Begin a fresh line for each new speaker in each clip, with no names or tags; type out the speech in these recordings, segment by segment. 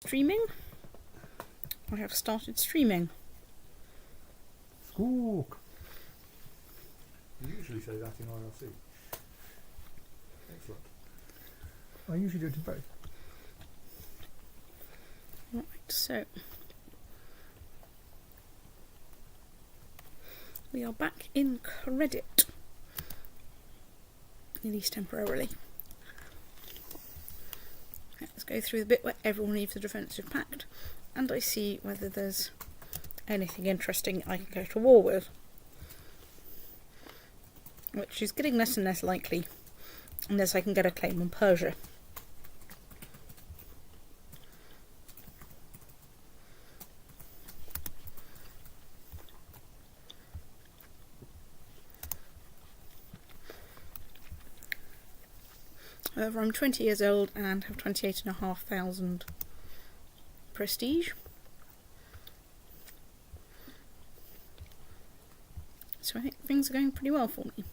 streaming. I have started streaming.
Squawk. You usually say that in IRC. Excellent. I usually do it in both.
Right, so we are back in credit, at least temporarily. Let's go through the bit where everyone leaves the defensive pact, and I see whether there's anything interesting I can go to war with, which is getting less and less likely unless I can get a claim on Persia. However, I'm 20 years old and have 28,500 prestige. So I think things are going pretty well for me.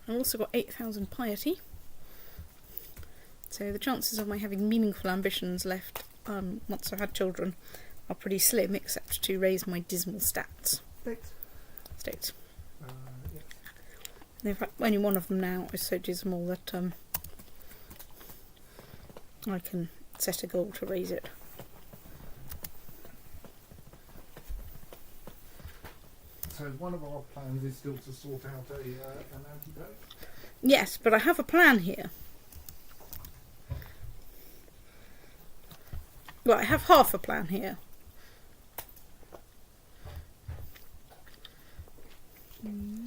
I've also got 8,000 piety. So the chances of my having meaningful ambitions left once I've had children are pretty slim, except to raise my dismal stats. States.
Yes.
In fact, only one of them now is so dismal that I can set a goal to raise it.
So one of our plans is still to sort out an antipope.
Yes, but I have a plan here. Well, I have half a plan here.
Please.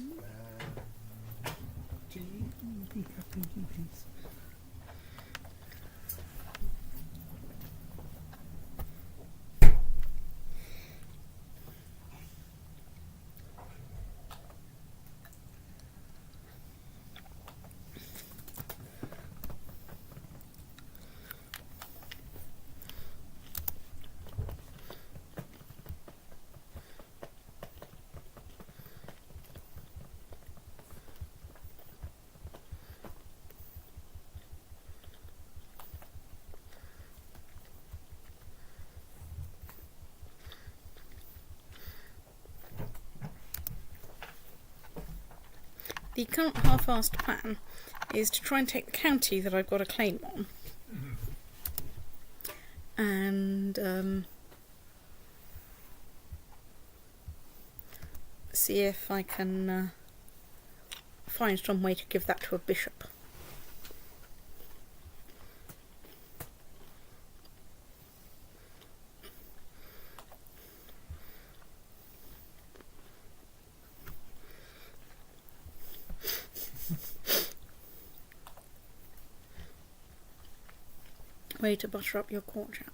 The current half-assed plan is to try and take the county that I've got a claim on, and see if I can find some way to give that to a bishop. Way to butter up your court chaplain.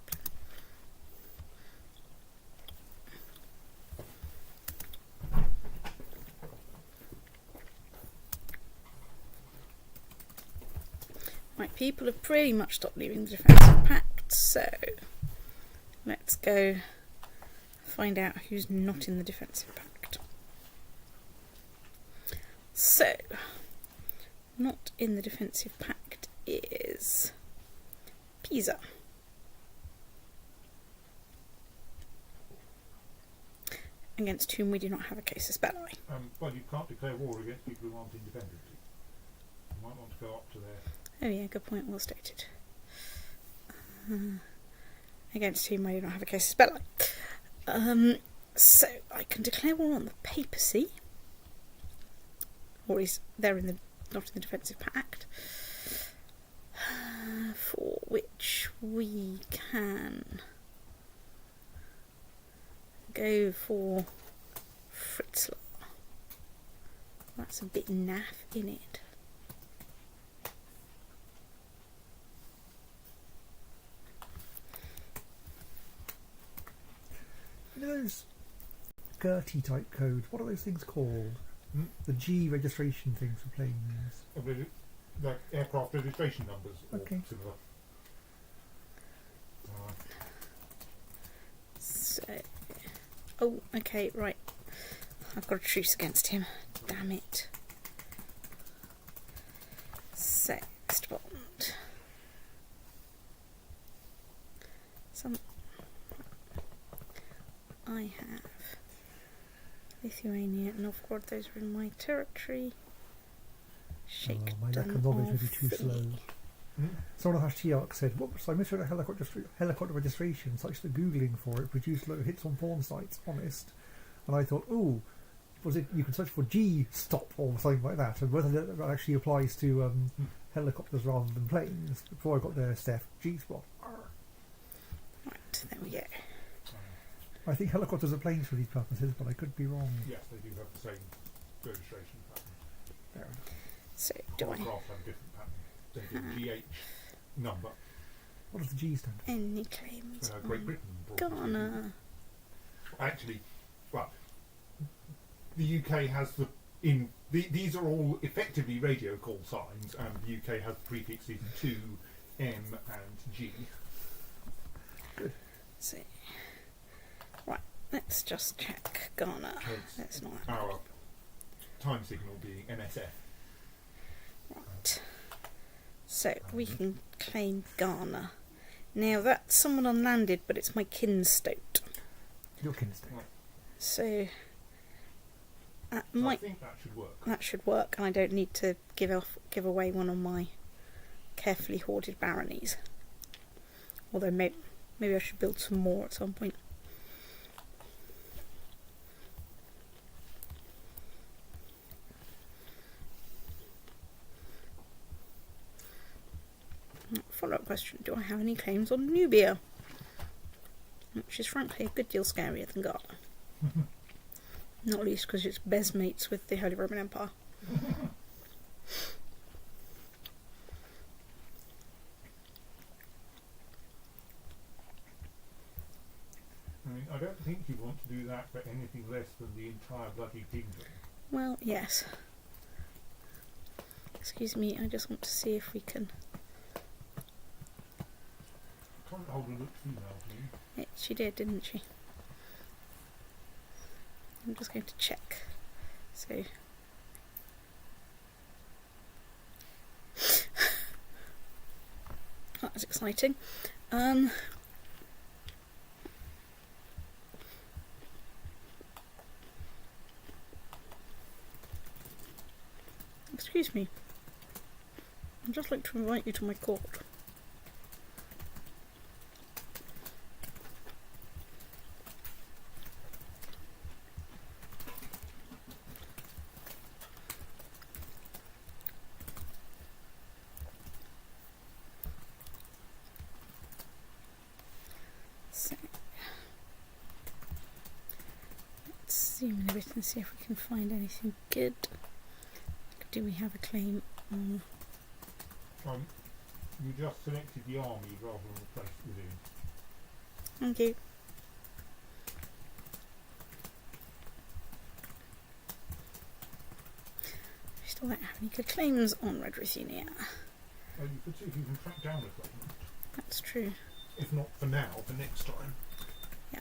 Right, people have pretty much stopped leaving the defensive pact, so let's go find out who's not in the defensive pact. So, not in the defensive pact is Pisa. Against whom we do not have a casus belli.
Well, you can't declare war against people who aren't independent. You might want to go up to their...
Oh yeah, good point, well stated. Against whom I do not have a casus belli. So, I can declare war on the papacy. Or at least they're not in the defensive pact. For which we can go for Fritzlar. That's a bit naff, innit?
You know those Gertie type codes, what are those things called? The G registration things for playing these. Like aircraft registration numbers or similar.
So, oh, okay, right. I've got a truce against him. Damn it. Sext bond. some. I have Lithuania and Novgorod. Those are in my territory. Shake
my
done
economics may be
of
too
the-
slow. Someone on Hashtag said, "Whoops, I misread a helicopter registration. Such that Googling for it produced low hits on porn sites. Honest." And I thought, "Ooh, was it? You can search for G stop or something like that, and whether that actually applies to helicopters rather than planes." Before I got there, Steph, G spot.
Right, there we go.
I think helicopters are planes for these purposes, but I could be wrong.
Yes, they do have the same registration pattern.
Fair enough.
So do I
Aircraft have a different pattern. They do GH number.
What does the G stand for?
any claims
Great
on
Britain.
Ghana?
Actually, well, the UK has these are all effectively radio call signs, and the UK has prefixes to M and G.
So, right, let's just check Ghana.
Hence
That's not
our time signal being MSF.
right. So we can claim Ghana. Now that's someone unlanded, but it's my kinstote.
Your kinston.
So that
So I
might
think that should work.
that should work, and I don't need to give away one of my carefully hoarded baronies. Although maybe I should build some more at some point. Follow-up question: do I have any claims on Nubia? Which is frankly a good deal scarier than Ghana. Not least because it's best mates with the Holy Roman Empire.
I mean, I don't think you want to do that for anything less than the entire bloody kingdom.
Well, yes. Excuse me, I just want to see if we can...
Can't hold a look female, please.
She did, didn't she? I'm just going to check. So... that was exciting. Excuse me. I'd just like to invite you to my court. So, let's zoom in a bit and see if we can find anything good. Do we have a claim on...
You just selected the army rather than the place it was in.
Thank you. We still don't have any good claims on Red Ruthenia.
You could see if you can track down the claim.
That's true.
If not for now, for next time.
Yeah.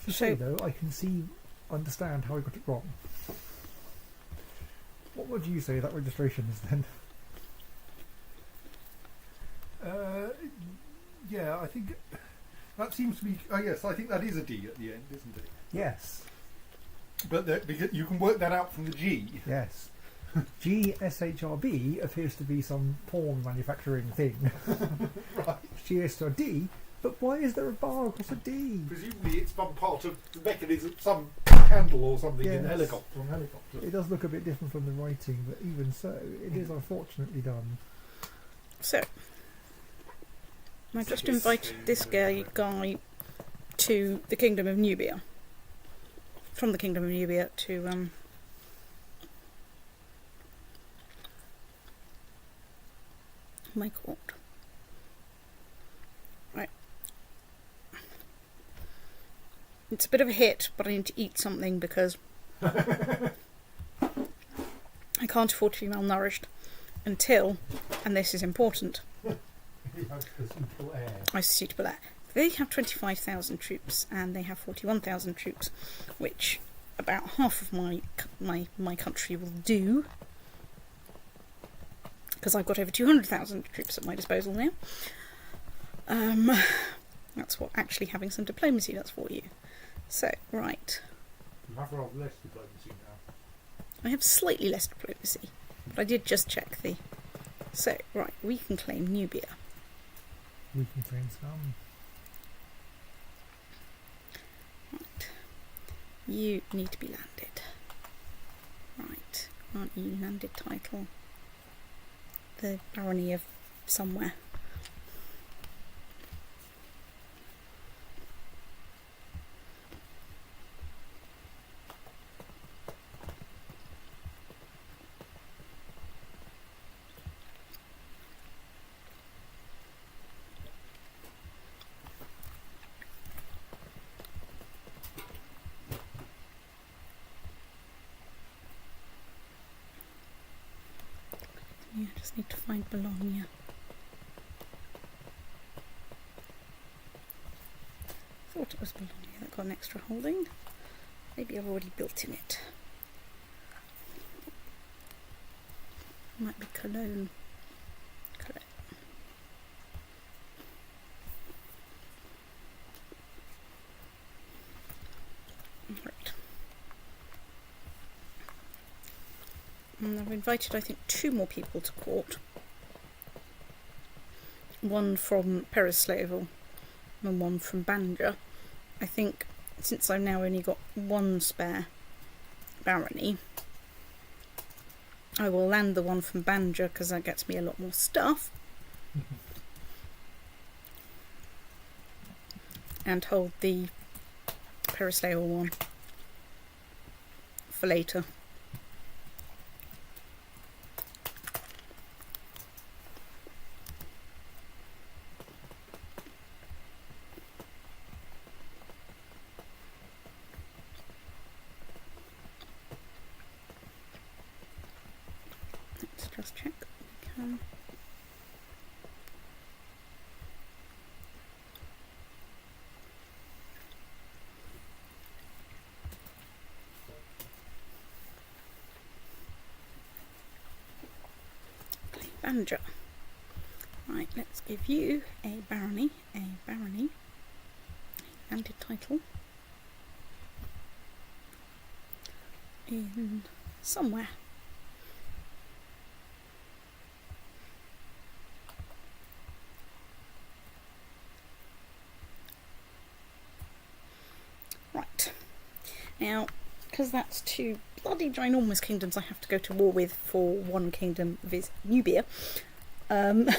have to say,
So-
though, I can understand how I got it wrong. What would you say that registration is then?
Yeah, I think that seems to be. Oh yes, I think that is a D at the end, isn't it?
Yes.
But because you can work that out from the G.
Yes. GSHRB appears to be some porn manufacturing thing.
Right.
GSHRD, but why is there a bar across a D?
Presumably, it's some part of the mechanism, some handle or something in the
Yes.
helicopter. On helicopter.
It does look a bit different from the writing, but even so, it is unfortunately done.
So, I just invited this guy to the Kingdom of Nubia. From the Kingdom of Nubia to my court. Right. It's a bit of a hit, but I need to eat something because I can't afford to be malnourished until, and this is important,
You have the suitable air.
I suitable air. They have 25,000 troops and they have 41,000 troops, which about half of my country will do, because I've got over 200,000 troops at my disposal now. That's what actually having some diplomacy does for you. So, right.
You have rather less diplomacy now.
I have slightly less diplomacy, but I did just check the... So, right, we can claim Nubia.
We can claim some.
Right. You need to be landed. Right. Aren't you landed title? The barony of somewhere. Yeah, I just need to find Bologna. Thought it was Bologna that got an extra holding. Maybe I've already built in it. Might be Cologne. Cologne. Right. And I've invited, I think, 2 more people to court. One from Peresleval and one from Banja. I think, since I've now only got 1 spare barony, I will land the one from Banja because that gets me a lot more stuff. And hold the Peresleval one for later. Let's just check that we can. Banja. Right, let's give you a barony, landed title in somewhere. Right, now, because that's 2 bloody ginormous kingdoms I have to go to war with for 1 kingdom, viz. Nubia. I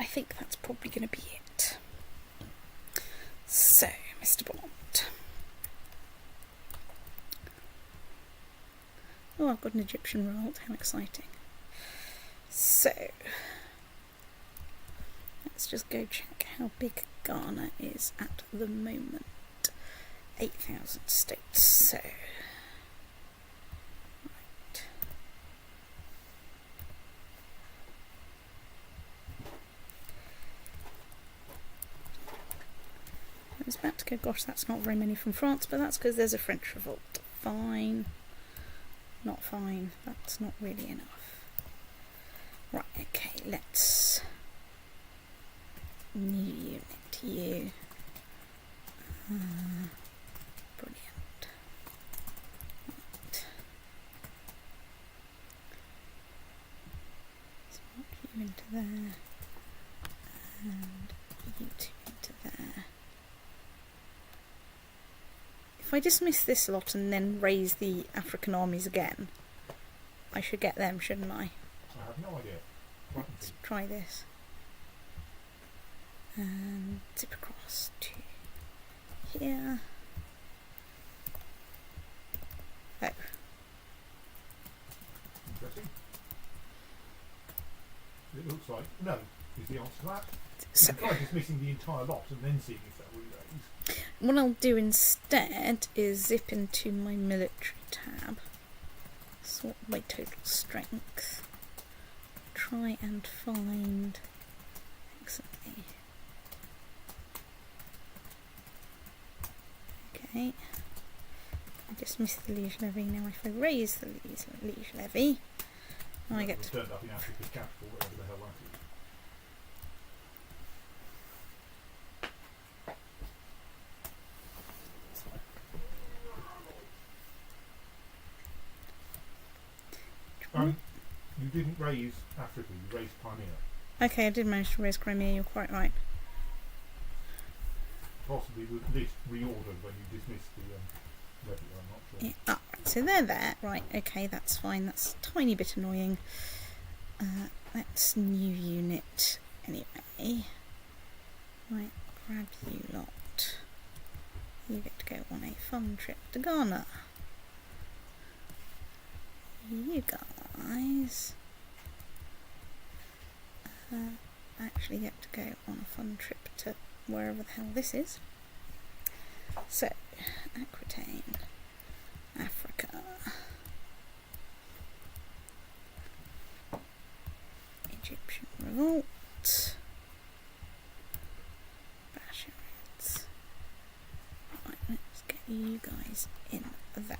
think that's probably going to be it. So, Mr. Bond. Oh, I've got an Egyptian revolt, how exciting. So, let's just go check how big Ghana is at the moment. 8,000 states, so... Right. He's about to go, gosh, that's not very many from France, but that's because there's a French revolt. Fine. Not fine. That's not really enough. Right, okay, let's... New unit, you. Brilliant. Right. Swap you into there. And you two into there. If I dismiss this lot and then raise the African armies again, I should get them, shouldn't I?
I have no idea.
Let's try this. And zip across to here. Oh.
Interesting. It looks like no is the answer to that.
So,
Try dismissing the entire lot and then seeing if that re-raise.
what I'll do instead is zip into my military tab, sort by total strength, try and find excellently. Okay, I dismiss the liege levy. Now if I raise the liege levy, I get to...
turned up in Africa's capital, wherever the hell that is. You didn't raise Africa, you raised Crimea.
Okay, I did manage to raise Crimea, you're quite right.
Possibly with this reordered when you dismissed the levy, I'm not sure.
Yeah, ah, right, so they're there. Right, okay, that's fine. That's a tiny bit annoying. Let's new unit anyway. Right, grab you lot. You get to go on a fun trip to Ghana. You guys actually get to go on a fun trip to wherever the hell this is. So, Aquitaine, Africa. Egyptian revolt. Basharites. Right, let's get you guys in there.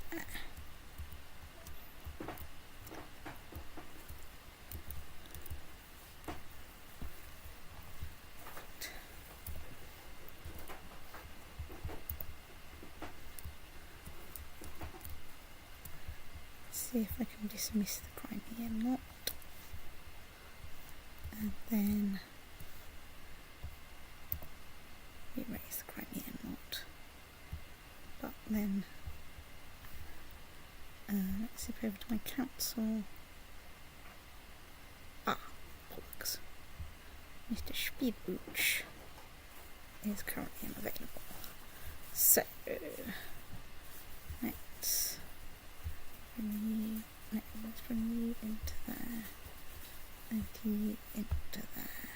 See if I can dismiss the Crimean lot, and then erase the Crimean lot. But then let's zip over to my council. Ah, bollocks! Mr. Speedbooch is currently unavailable. So let's bring you into there, and you into there.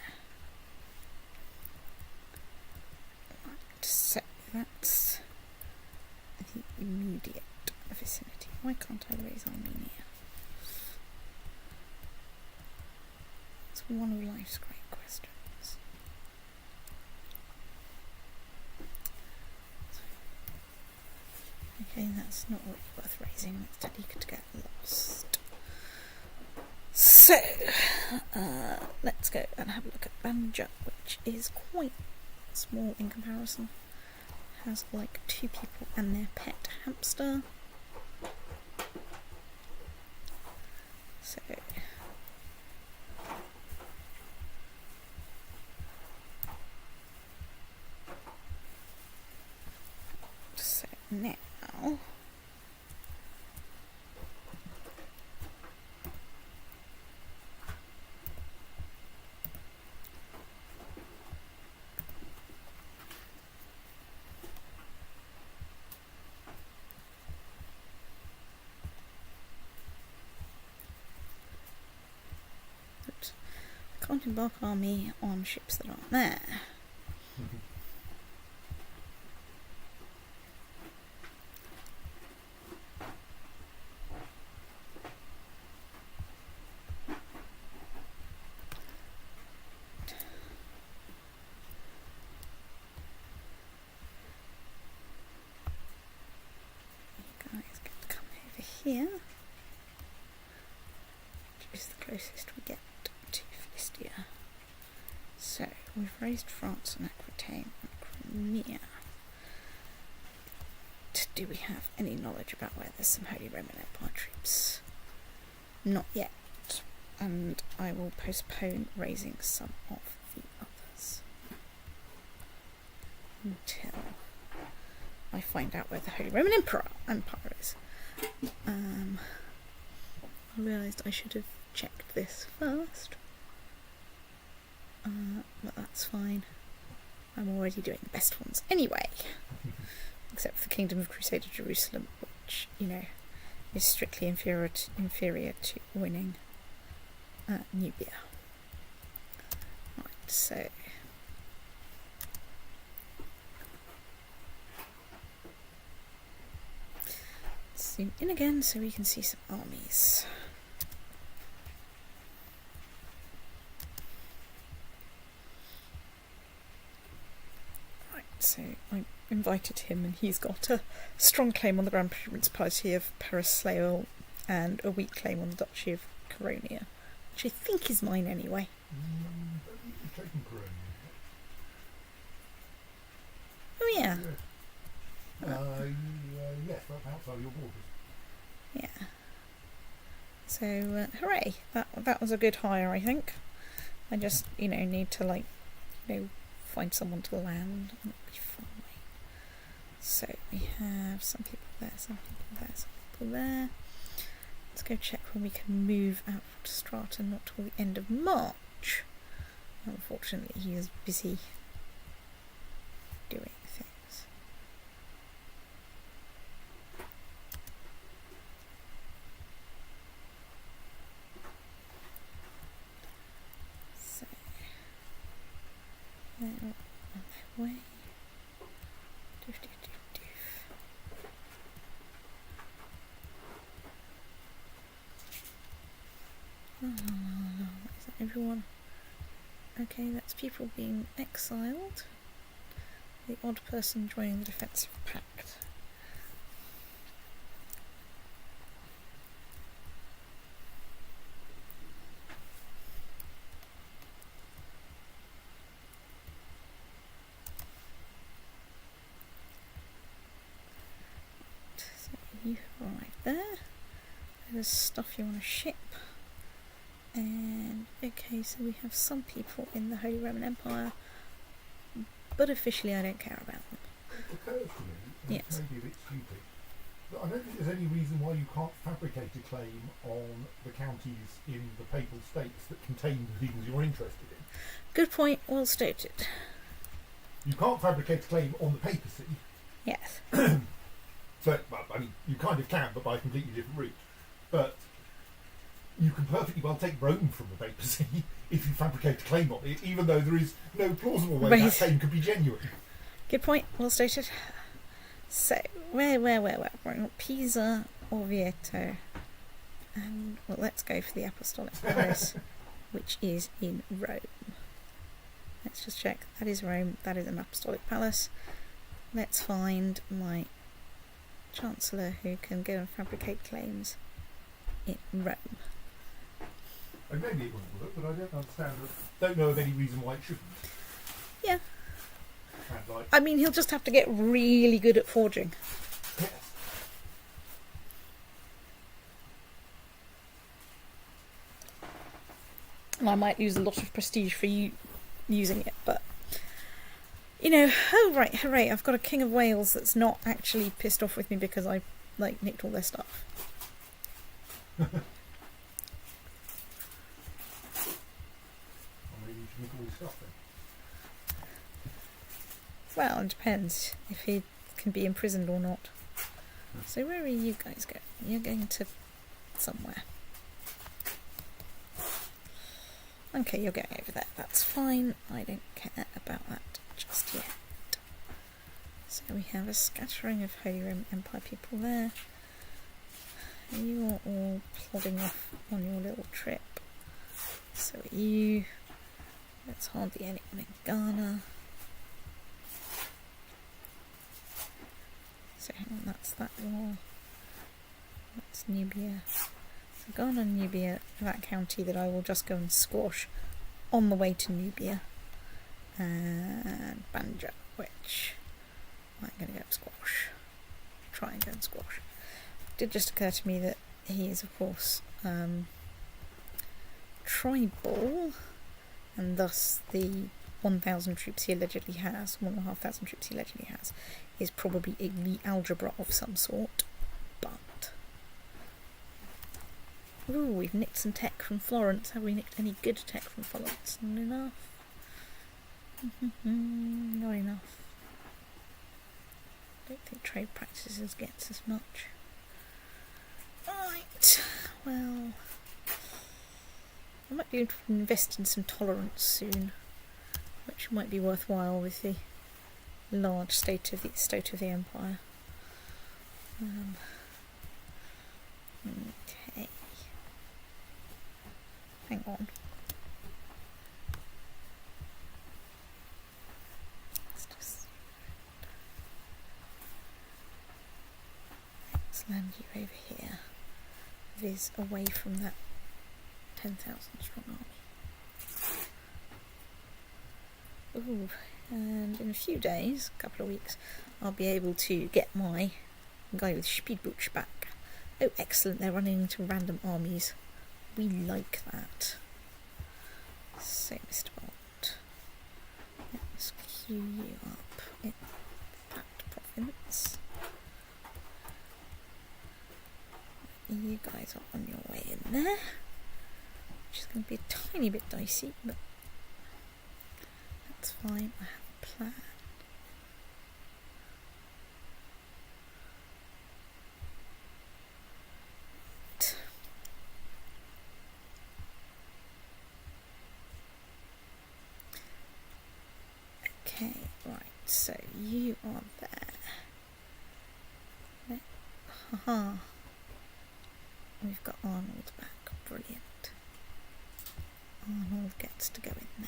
Right, so that's the immediate vicinity. Why can't I raise Armenia? It's one of life's great questions. Okay, that's not really worth raising. Let's tell you to get lost. So, let's go and have a look at Banja, which is quite small in comparison. Has like 2 people and their pet hamster. So now I can't embark army on ships that aren't there. here, which is the closest we get to Philistia. So we've raised France and Aquitaine and Crimea. Do we have any knowledge about where there's some Holy Roman Empire troops? Not yet, and I will postpone raising some of the others until I find out where the Holy Roman Empire is. I realised I should have checked this first, but that's fine. I'm already doing the best ones anyway. Except for the Kingdom of Crusader Jerusalem, which, you know, is strictly inferior to winning Nubia. Right, so zoom in again so we can see some armies. Right, so I invited him, and he's got a strong claim on the Grand Principality of Pericleol and a weak claim on the Duchy of Caronia, which I think is mine anyway. Oh yeah.
Yes, that's outside your borders.
Yeah. So hooray! That was a good hire, I think. I just need to find someone to land, and it'll be fine. So we have some people there, some people there, some people there. Let's go check when we can move out to Strata, not till the end of March. Unfortunately, he is busy doing things. So, they're on their way. Is that everyone? Okay, that's people being exiled. The odd person joining the defensive pact. So you arrived there. There's stuff you on a ship. And okay, so we have some people in the Holy Roman Empire, but officially I don't care about them.
It occurs to me, and
Yes.
it's maybe a bit stupid, that I don't think there's any reason why you can't fabricate a claim on the counties in the papal states that contain the things you're interested in.
Good point, well stated.
You can't fabricate a claim on the papacy.
Yes.
So, well, I mean, you kind of can, but by a completely different route. But you can perfectly well take Rome from the papacy if you fabricate a claim on it, even though there is no plausible way that claim could be genuine.
Good point, well stated. So, where? We're not Pisa, Orvieto, and well, let's go for the Apostolic Palace, which is in Rome. Let's just check. That is Rome. That is an Apostolic Palace. Let's find my Chancellor who can go and fabricate claims in Rome.
And maybe it wouldn't work, but I don't understand. Don't know of any reason why it shouldn't.
Yeah.
And
I mean, he'll just have to get really good at forging.
Yes.
And I might lose a lot of prestige for you using it, but oh right, hooray! I've got a King of Wales that's not actually pissed off with me because I nicked all their stuff. Well, it depends if he can be imprisoned or not. So where are you guys going? You're going to somewhere. Okay, you're going over there. That's fine. I don't care about that just yet. So we have a scattering of Holy Roman Empire people there. You are all plodding off on your little trip. So are you. There's hardly anyone in Ghana. So hang on, that's that wall. That's Nubia. So gone on Nubia, that county that I will just go and squash on the way to Nubia. And Banja, which I'm going to go and squash. Try and go and squash. It did just occur to me that he is, of course, tribal, and thus the 1,000 troops he allegedly has, 1,500 troops he allegedly has, is probably the algebra of some sort. But ooh, we've nicked some tech from Florence. Have we nicked any good tech from Florence? Not enough. Not enough. I don't think trade practices gets as much. Right, well, I might be able to invest in some tolerance soon, which might be worthwhile with the large state of the empire. Okay. Hang on. Let's land you over here. Viz away from that 10,000 strong army. Ooh, and in a few days, a couple of weeks, I'll be able to get my guy with Speedbooch back. Oh, excellent, they're running into random armies. We like that. So, Mr. Bond, let's queue you up in that province. You guys are on your way in there, which is going to be a tiny bit dicey, but that's fine. I have a plan. Okay, right, so you are there. Haha. We've got Arnold back. Brilliant. Arnold gets to go in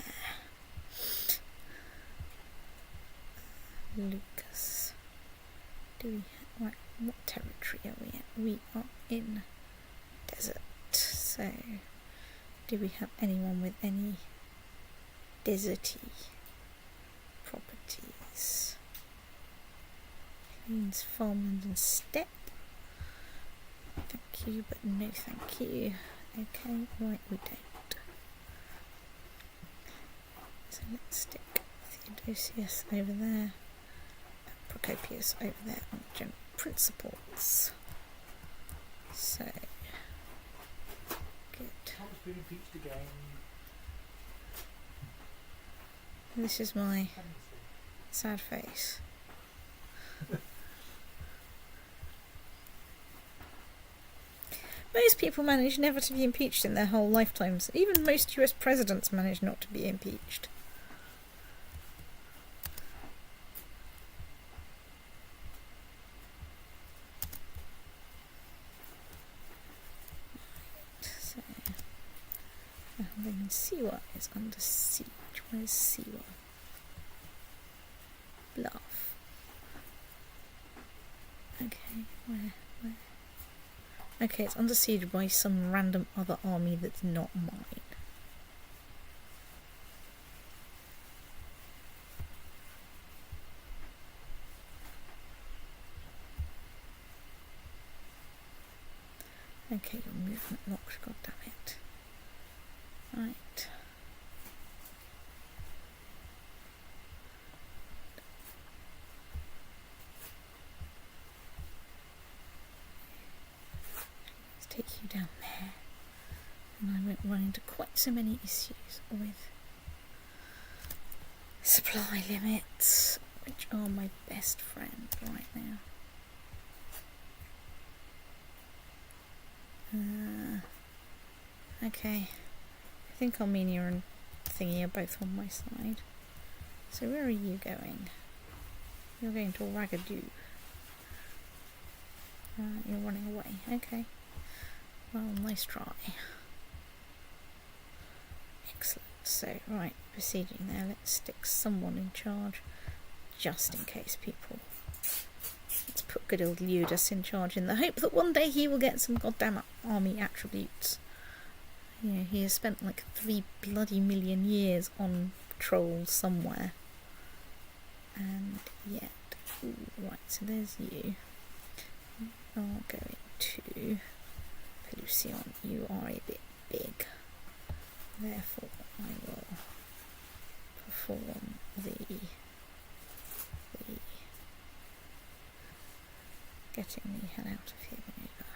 there. Lucas. Do we have, right, what territory are we in? We are in desert. So, do we have anyone with any deserty properties? Plains, farmland and steppe. Thank you, but no thank you. Okay, right, we don't. So let's stick Theodosius over there, and Procopius over there on general principles. So, good.
Trump's been impeached again.
This is my sad face. Most people manage never to be impeached in their whole lifetimes. Even most US presidents manage not to be impeached. So, then Siwa is under siege. Where's Siwa? Bluff. Okay, where? Okay, it's under siege by some random other army that's not mine. Okay, your movement locked, god damn it. Right. Take you down there, and I won't run into quite so many issues with supply limits, which are my best friend right now. Okay, I think Armenia and Thingy are both on my side. So where are you going? You're going to Ragadoo. You're running away. Okay. Well, nice try. Excellent. So, right, besieging there. Let's stick someone in charge, just in case people. Let's put good old Ludus in charge, in the hope that one day he will get some goddamn army attributes. You know, he has spent like 3 bloody million years on trolls somewhere. And yet... Ooh, right, so there's you. You are going to... Pelusion, you are a bit big. Therefore, I will perform the getting the hell out of here maneuver.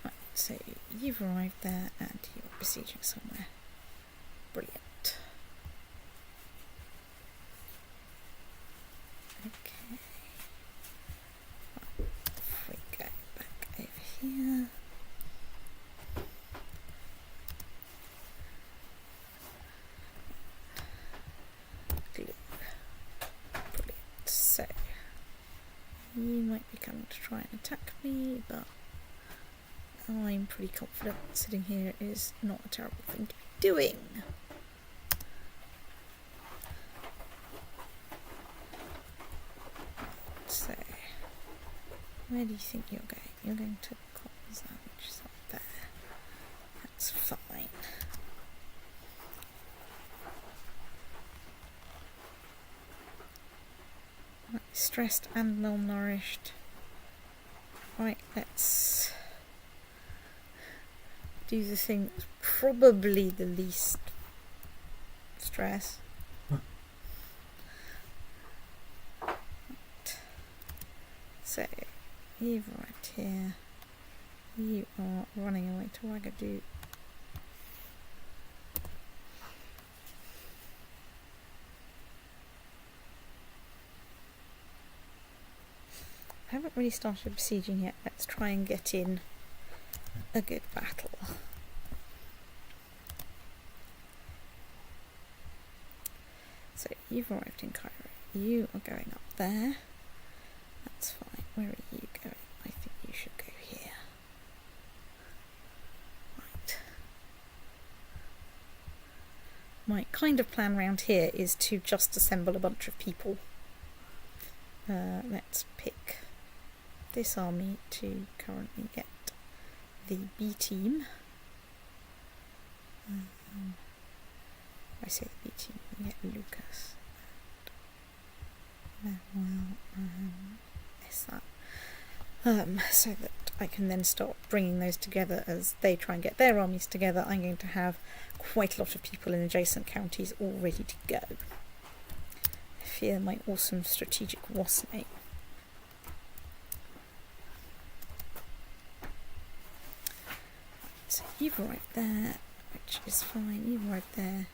Right, so you've arrived there and you're besieging somewhere. Brilliant. Okay. Right, if we go back over here. So, you might be coming to try and attack me, but I'm pretty confident sitting here is not a terrible thing to be doing. So, where do you think you're going? You're going to Colzan, which is up there. That's fine. Stressed and malnourished. Right, let's do the thing that's probably the least stress. Right. So, you've arrived here. You are running away to Wagadu. I haven't really started besieging yet. Let's try and get in a good battle. So you've arrived in Cairo. You are going up there. That's fine. Where are you going? I think you should go here. Right. My kind of plan round here is to just assemble a bunch of people. Let's pick this army to currently get the B team. I say the B team, we get Lucas. Is that so that I can then start bringing those together as they try and get their armies together. I'm going to have quite a lot of people in adjacent counties all ready to go. I fear my awesome strategic wasn't. So you've arrived there, which is fine. You've arrived there,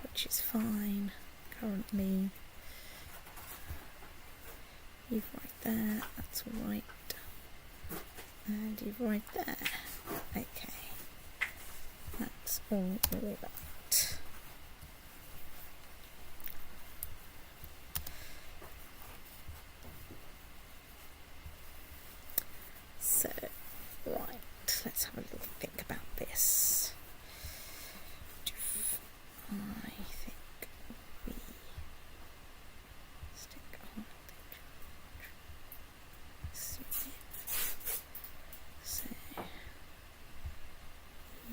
which is fine. Currently, you've arrived there. That's all right. And you've arrived there. Okay, that's all right. So, right. Let's have a little think about this. I think we stick on so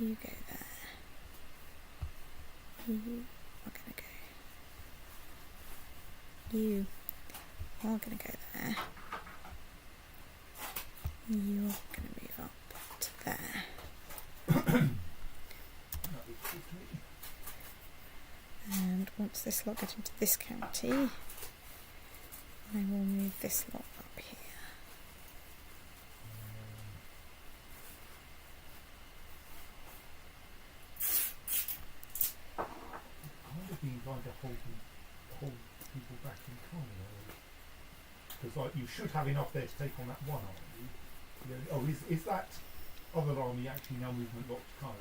you go there. You are going to go. You are going to go there. You're going to move up to there. And once this lot gets into this county, I will move this lot up here.
Kind of been trying to hold people back in Congo. Because like you should have enough there to take on that one army. Oh, is that other army actually now movement locked to Cairo?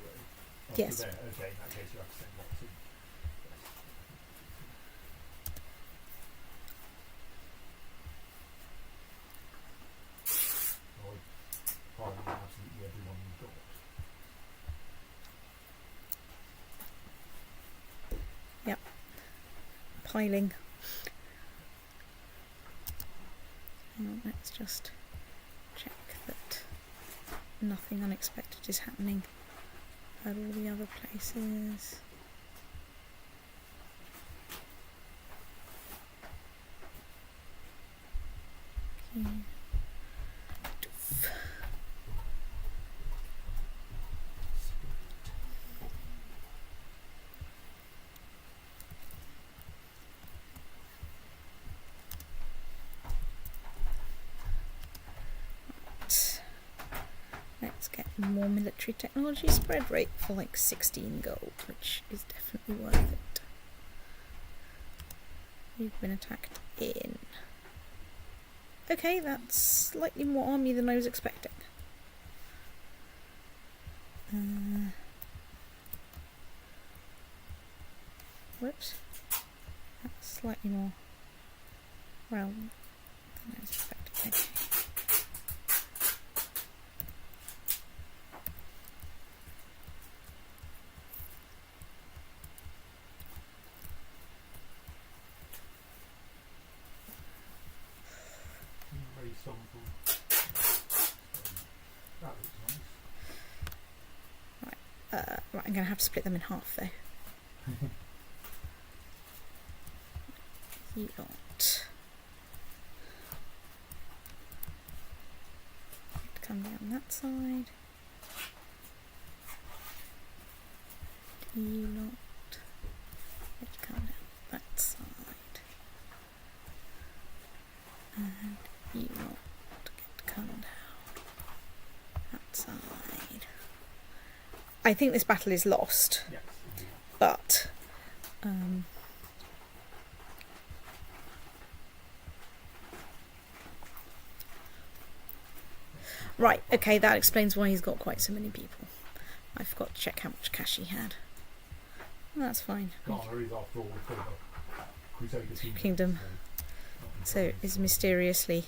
Yes.
There. Okay, in that case you have to send lots in. Firing absolutely everyone you've got.
Yep. Piling. Let's just check that nothing unexpected is happening at all the other places. Okay. Let's get more military technology spread rate for like 16 gold, which is definitely worth it. We've been attacked in. Okay, that's slightly more army than I was expecting. Whoops. That's slightly more realm than I was expecting. Okay.
Raise some from. That looks nice.
Right, I'm going to have to split them in half though. You lot. Come down that side. You lot. Let's come down that side. And you lot get to come down that side. I think this battle is lost.
Yes.
But right, okay, that explains why he's got quite so many people. I forgot to check how much cash he had. Well, that's fine.
Ghana is after all a bit of a Crusader
Kingdom. So it's mysteriously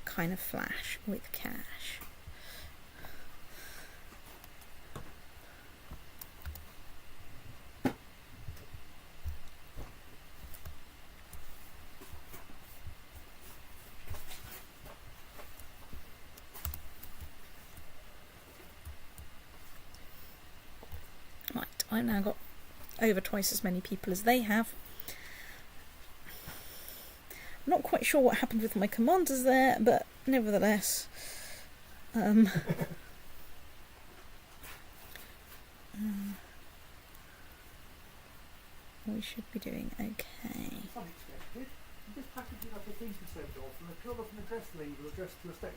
kind of flash with cash. Right, I've now got over twice as many people as they have. I'm not quite sure what happened with my commanders there, but nevertheless, we should be doing okay.
Unexpected. This packaging up a thing to send off and a colour from address label addressed to estate.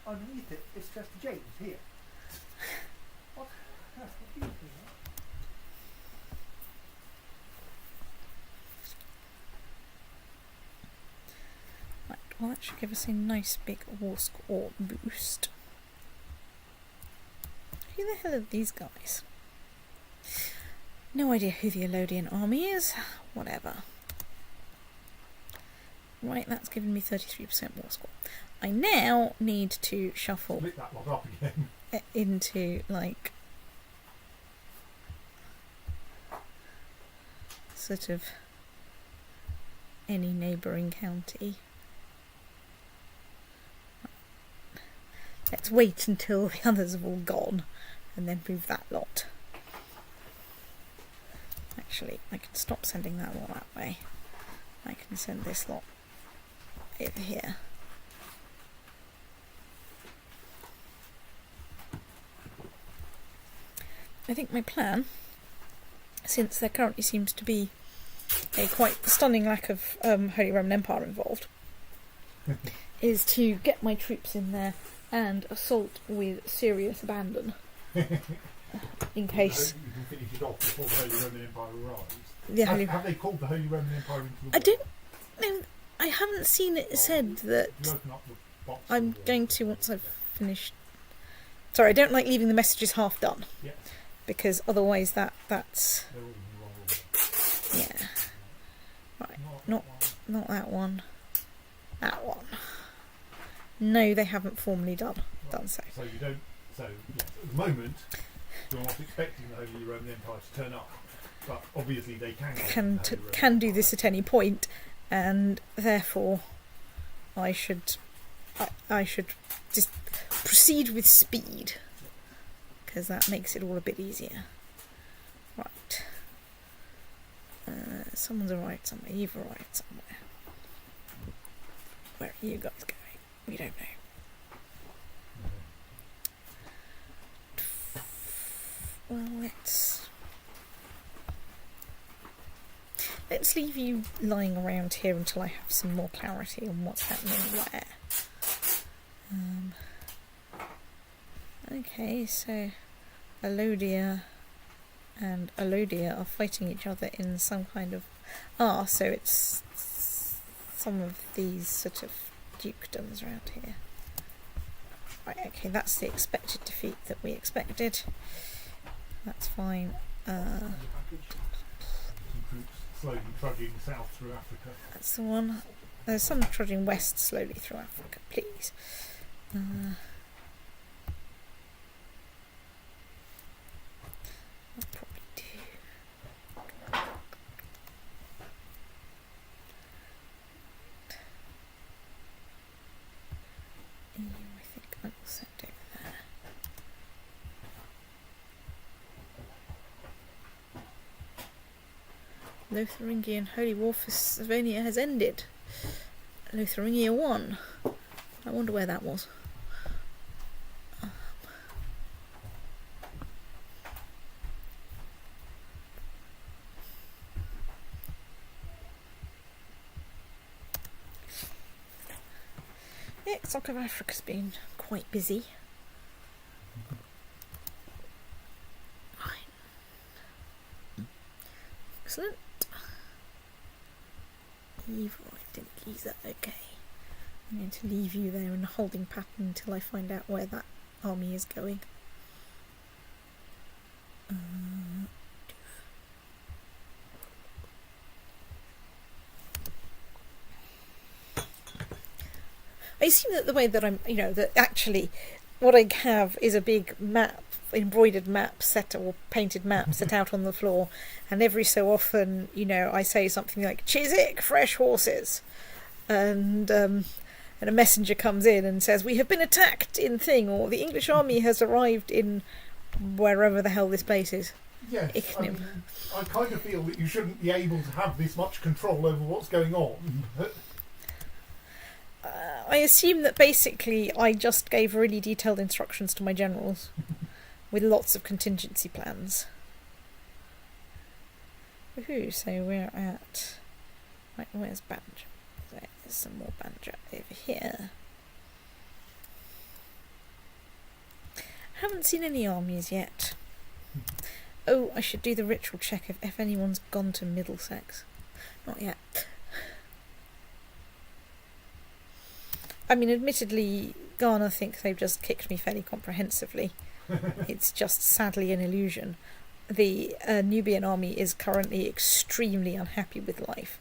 Underneath it, it's just James here. What? What do you think?
Right, well that should give us a nice big war score boost. Who the hell are these guys? No idea who the Elodian army is. Whatever. Right, that's given me 33% war score. I now need to shuffle
Split that lot up again.
into like sort of any neighbouring county. Let's wait until the others have all gone and then move that lot. Actually, I can stop sending that lot that way. I can send this lot over here. I think my plan, since there currently seems to be a quite stunning lack of Holy Roman Empire involved, is to get my troops in there and assault with serious abandon. In case.
You can finish it off before the Holy Roman Empire arrives.
The Holy
Have they called the Holy Roman Empire into the war?
I don't know. I haven't seen it said that
You open up the box
I'm
of the-
going to once I've finished. Sorry, I don't like leaving the messages half done.
Yes.
Because otherwise that's
They're all in the wrong order.
yeah. Right, not that one. That one. No, they haven't formally done so.
So you don't. So yes, at the moment, you're not expecting the Holy Roman Empire to turn up, but obviously they can.
Can do this at any point, and therefore I should just proceed with speed, because that makes it all a bit easier. Right. Someone's arrived somewhere. You've arrived somewhere. Where are you guys going? We don't know. Well, let's leave you lying around here until I have some more clarity on what's happening where. Okay, so Alodia and Alodia are fighting each other in some kind of... so it's some of these sort of dukedoms around here. Right, okay, that's the expected defeat that we expected. That's fine.
Some troops slowly trudging south through Africa.
That's the one. There's some trudging west slowly through Africa, please. I'll probably do. I think I will send over there. Lotharingian Holy War for Savonia has ended. Lotharingia won. I wonder where that was. Yeah, Sock of Africa's been quite busy. Right. Excellent. You've arrived in Giza, okay. I'm going to leave you there in a holding pattern until I find out where that army is going. I assume that the way that I'm, that actually what I have is a big map, embroidered map set or painted map set out on the floor, and every so often, I say something like "Chiswick, fresh horses," and a messenger comes in and says, "We have been attacked in thing," or "The English army has arrived in wherever the hell this place is."
Yes, I kind of feel that you shouldn't be able to have this much control over what's going on.
I assume that basically I just gave really detailed instructions to my generals with lots of contingency plans. Woohoo, so we're at... Right, where's Banja? There's some more Banja over here. Haven't seen any armies yet. Oh, I should do the ritual check if anyone's gone to Middlesex. Not yet. I mean, admittedly, Ghana think they've just kicked me fairly comprehensively. It's just sadly an illusion. The Nubian army is currently extremely unhappy with life.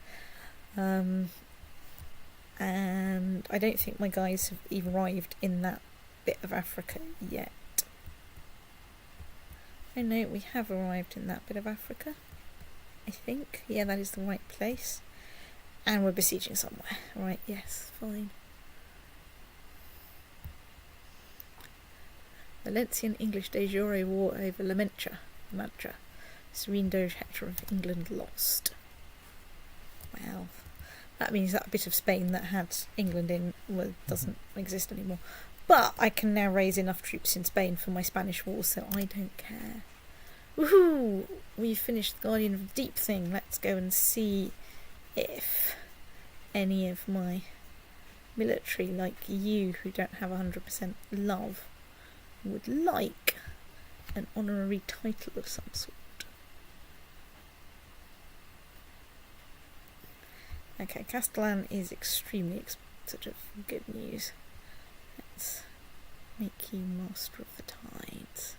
And I don't think my guys have arrived in that bit of Africa yet. Oh no, we have arrived in that bit of Africa. I think. Yeah, that is the right place. And we're besieging somewhere. Right, yes, fine. Valencian English de jure war over La Mancha. Serene Doge Hector of England lost. Well, that means that bit of Spain that had England in doesn't exist anymore. But I can now raise enough troops in Spain for my Spanish war, so I don't care. Woohoo! We've finished the Guardian of the Deep thing. Let's go and see if any of my military, like you, who don't have 100% love, would like an honorary title of some sort. Okay, Castellan is extremely sort of good news. Let's make you master of the tides.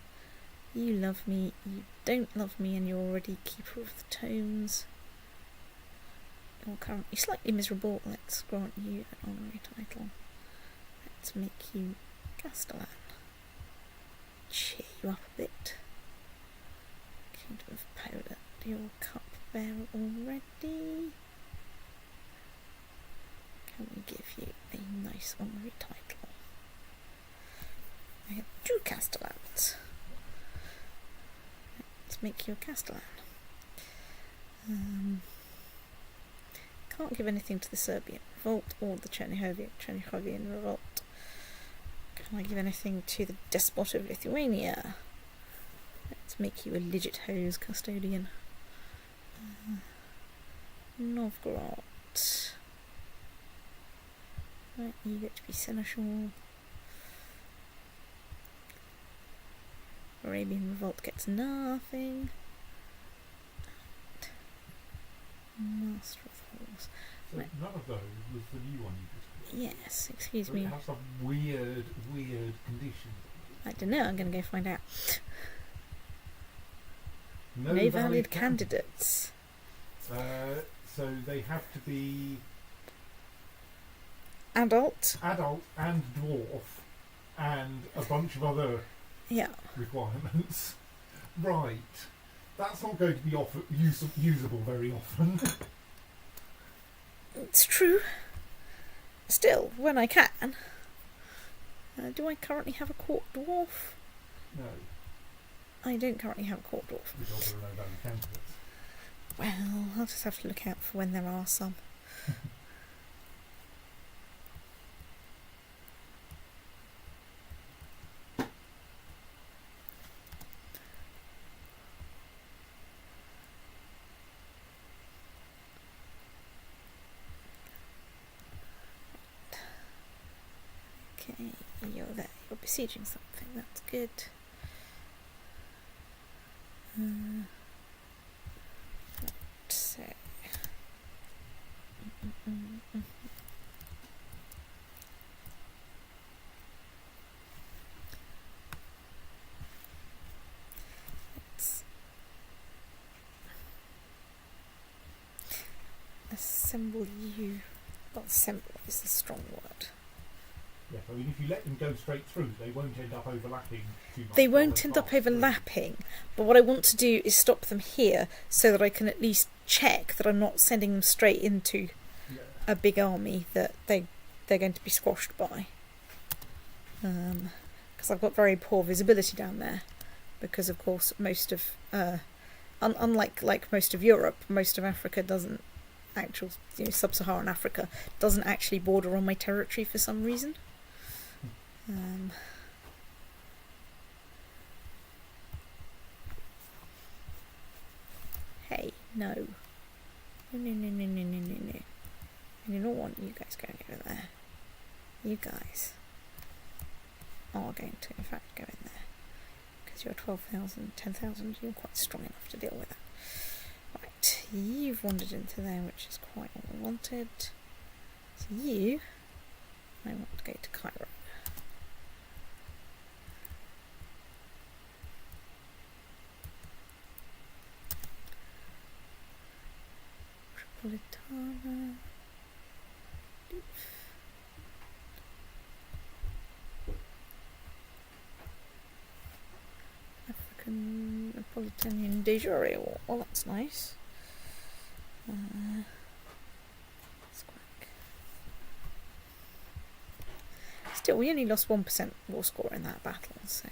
You love me, you don't love me, and you're already keeper of the tomes. You're currently slightly miserable. Let's grant you an honorary title. Let's make you Castellan. Cheer you up a bit. Kingdom of Poland, your cupbearer already. Can we give you a nice honorary title. I have 2 castellans. Let's make you a castellan. Can't give anything to the Serbian revolt or the Chernihovian revolt. Can I give anything to the despot of Lithuania? Let's make you a legit hose custodian. Novgorod. Right, you get to be seneschal. Arabian revolt gets nothing. Master of Horse.
So
Right.
none of those was the new one you just put.
Yes, excuse
So
me.
it has some weird conditions.
I don't know, I'm going to go find out.
No,
Valid candidates.
So they have to be
Adult.
adult and dwarf and a bunch of other
Yeah.
requirements. Right. That's not going to be usable very often.
It's true. Still, when I can. Do I currently have a court dwarf?
No.
I don't currently have a court dwarf.
Because there are no valid candidates.
Well, I'll just have to look out for when there are some. Okay, you're there. You're besieging something. That's good. So. Let's assemble you. Well, assemble is a strong word.
Yes, I mean, if you let them go straight through, they won't end up overlapping too much.
They
while
won't
they
end up
pass through.
overlapping, but what I want to do is stop them here so that I can at least check that I'm not sending them straight into
Yeah.
a big army that they're going to be squashed by. Because I've got very poor visibility down there, because of course most of unlike most of Europe, most of Africa doesn't sub-Saharan Africa doesn't actually border on my territory for some reason. Hey, no. No. I do not want you guys going over there. You guys are going to, in fact, go in there. Because you're 12,000, 10,000, you're quite strong enough to deal with that. Right, you've wandered into there, which is quite unwanted. So you, I want to go to Cairo. Tripolitana. African Napolitanian de jure. Well, that's nice. Squack. Still, we only lost 1% war score in that battle, so,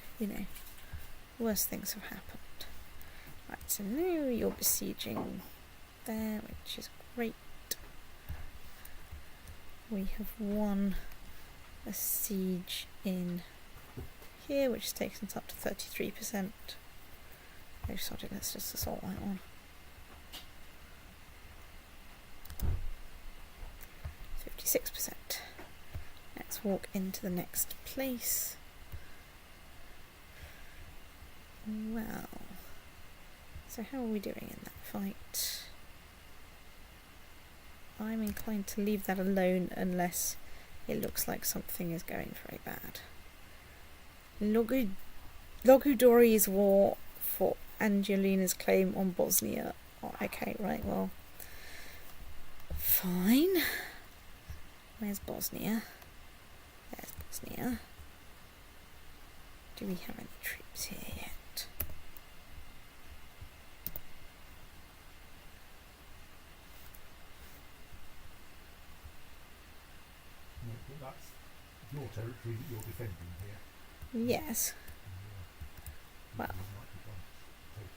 worse things have happened. Right, so now you're besieging there, which is great. We have won a siege in here, which takes us up to 33%. Oh, sorry, let's just assault that one. 56%. Let's walk into the next place. Well, so how are we doing in that fight? I'm inclined to leave that alone unless it looks like something is going very bad. Logudori's war for Angelina's claim on Bosnia. Oh, okay, right, well, fine. Where's Bosnia? There's Bosnia. Do we have any troops here yet?
No, but your territory that you're defending here.
Yes. Well.
You might be trying to take it.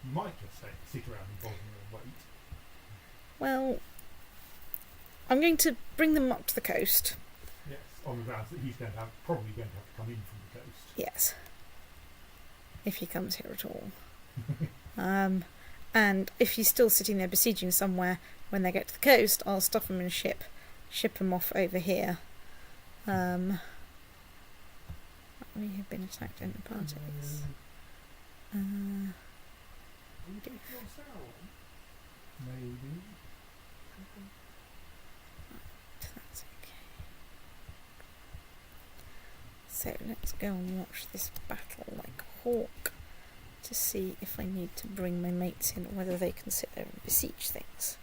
You might just sit around in Bosnia and wait.
Well, I'm going to bring them up to the coast.
Yes, on the grounds that he's probably going to have to come in from the coast.
Yes. If he comes here at all. And if he's still sitting there besieging somewhere, when they get to the coast, I'll stuff them in a ship, ship them off over here. We have been attacked in the parties.
Maybe.
That's okay. So let's go and watch this battle like a hawk to see if I need to bring my mates in or whether they can sit there and besiege things.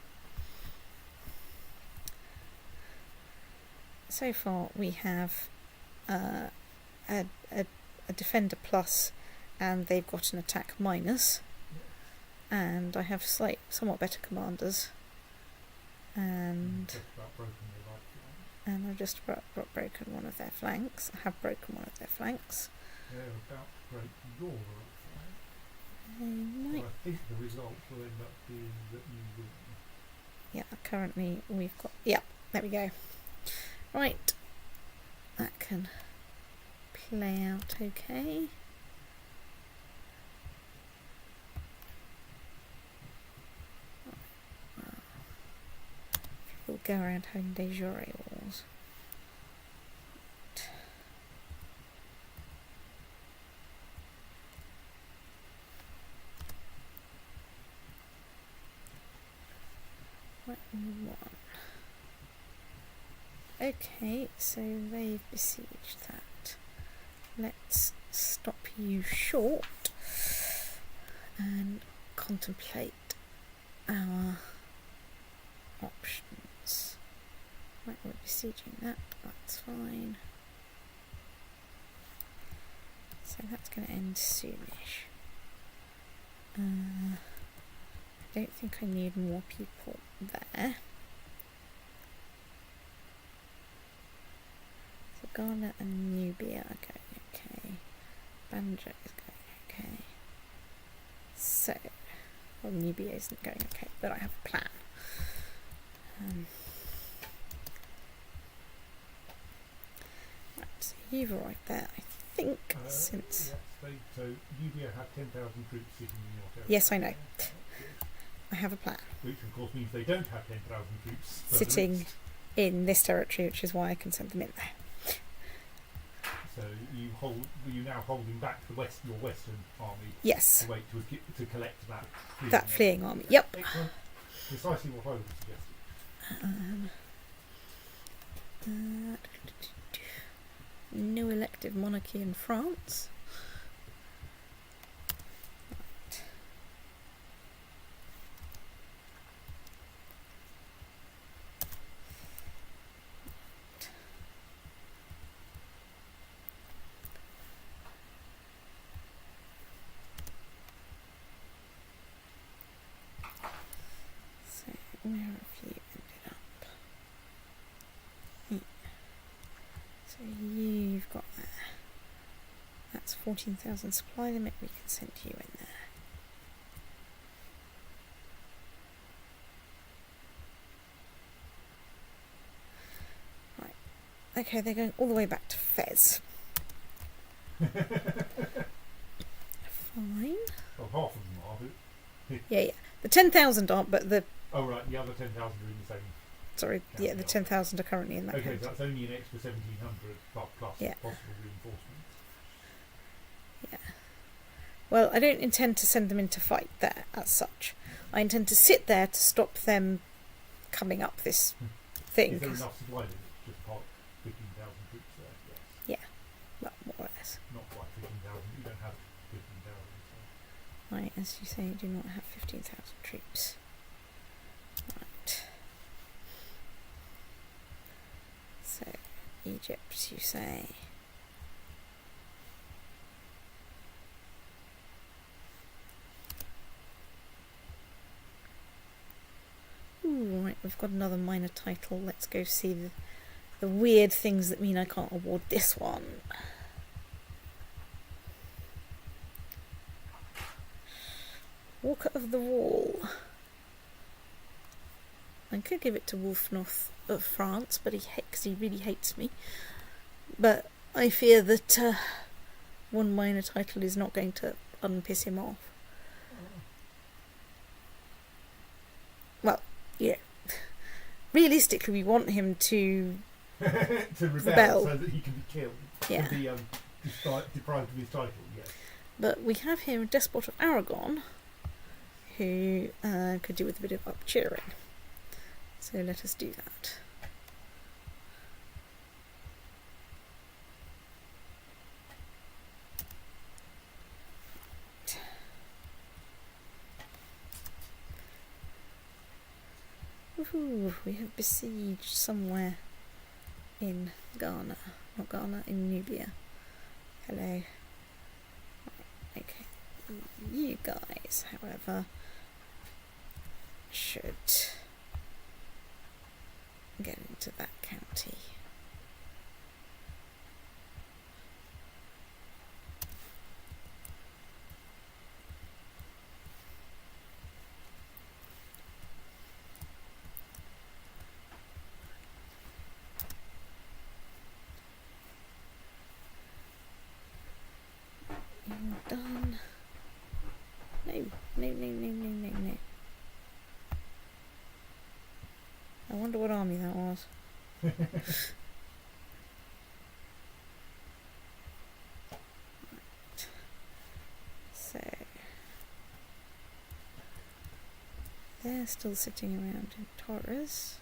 So far we have a defender plus and they've got an attack minus. And I have somewhat better commanders, and I've just about broken one of their flanks. I have broken one of their flanks.
They're about to break your right flank.
Might.
Well, I think the result will end up being that you win.
Yeah, currently we've got. Yeah, there we go. Right, that can play out okay. We'll go around having de jure wars. Right, one. Okay, so they've besieged that. Let's stop you short and contemplate our options. Right, we're besieging that, that's fine. So that's going to end soonish. I don't think I need more people there. So Ghana and Nubia are going okay. Banja is going okay. So, well, Nubia isn't going okay, but I have a plan. Right, so you've arrived there, I think, since...
Yes, so Nubia have 10,000 troops sitting in your territory.
Yes, I know. I have a plan.
Which, of course, means they don't have 10,000 troops
Sitting in this territory, which is why I can send them in there.
So you're now holding back your western army.
Yes.
To wait to collect that
fleeing army. Yep.
Excellent. Precisely what I would suggest.
No elective monarchy in France. Where have you ended up? So you've got there. That's 14,000 supply limit. We can send you in there. Right. Okay, they're going all the way back to Fez. Fine.
Well, half of them are.
Yeah. The 10,000 aren't, but the...
Oh, right, the other 10,000 are in the same...
Sorry, yeah, the 10,000 are currently in that
Okay,
count.
so that's only an extra 1,700 plus possible reinforcements.
Yeah. Well, I don't intend to send them in to fight there, as such. I intend to sit there to stop them coming up this thing.
Is there enough supply limit? Just part 15,000 troops there, yes.
Yeah, well, more or less.
Not quite 15,000, you don't have 15,000. So.
Right, as you say, you do not have 15,000 troops. Right. Egypt, you say? Ooh, right, we've got another minor title. Let's go see the weird things that mean I can't award this one. Walker of the Wall. I could give it to Wolfnoth of France, but he really hates me. But I fear that one minor title is not going to unpiss him off. Well, yeah. Realistically, we want him to
to
rebel
so that he can be killed.
Yeah.
To be deprived of his title, yes.
But we have here a Despot of Aragon who could do with a bit of up-cheering. So let us do that. Woohoo, we have besieged somewhere in Ghana. Not Ghana, in Nubia. Hello. Right, okay. You guys, however, should get into that county. You're done. No. I wonder what army that was. So they're still sitting around in Taurus,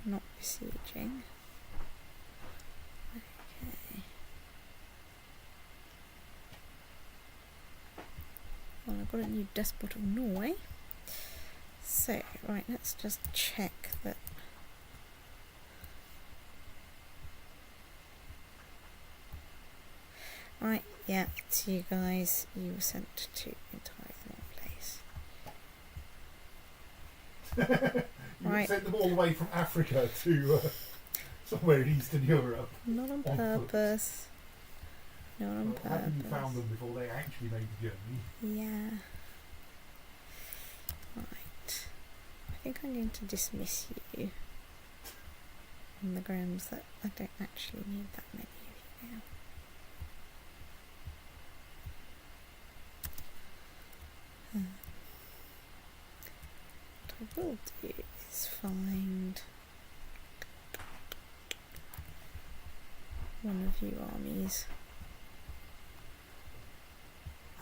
not besieging. Okay. Well, I've got a new despot of Norway. So, right, let's just check that. Right, yeah, it's you guys. You were sent to entirely the wrong place.
You
Right.
sent them all the way from Africa to somewhere in Eastern Europe.
Not on
On
purpose. Not on
Well, haven't you
purpose.
found them before they actually made the journey?
Yeah. Right. I think I'm going to dismiss you on the grounds that I don't actually need that many of you now. What I will do is find one of you armies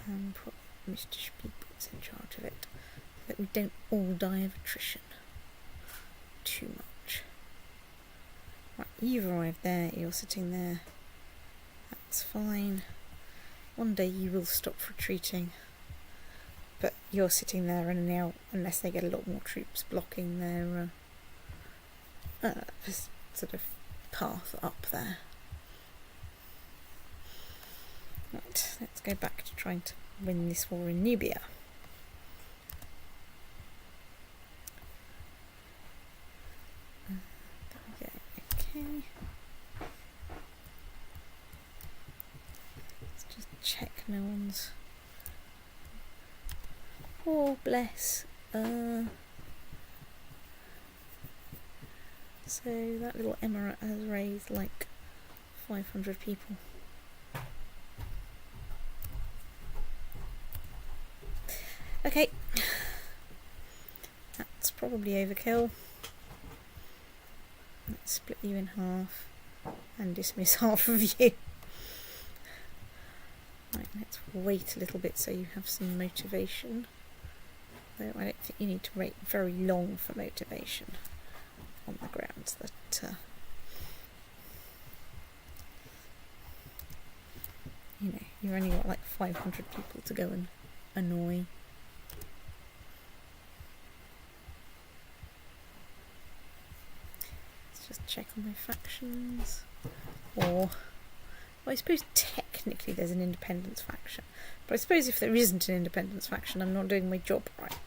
and put Mr. Spiegels in charge of it, so that we don't all die of attrition too much. Right, you've arrived there, you're sitting there, that's fine. One day you will stop retreating, but you're sitting there and now, unless they get a lot more troops blocking their sort of path up there. Right, let's go back to trying to win this war in Nubia. There we go, okay. Let's just check no one's... Oh, bless. So that little emirate has raised like 500 people. Okay, that's probably overkill. Let's split you in half and dismiss half of you. Right, let's wait a little bit so you have some motivation. Though I don't think you need to wait very long for motivation, on the grounds that you know, you've only got like 500 people to go and annoy. check on my factions. Or, well, I suppose technically there's an independence faction. But I suppose if there isn't an independence faction, I'm not doing my job right.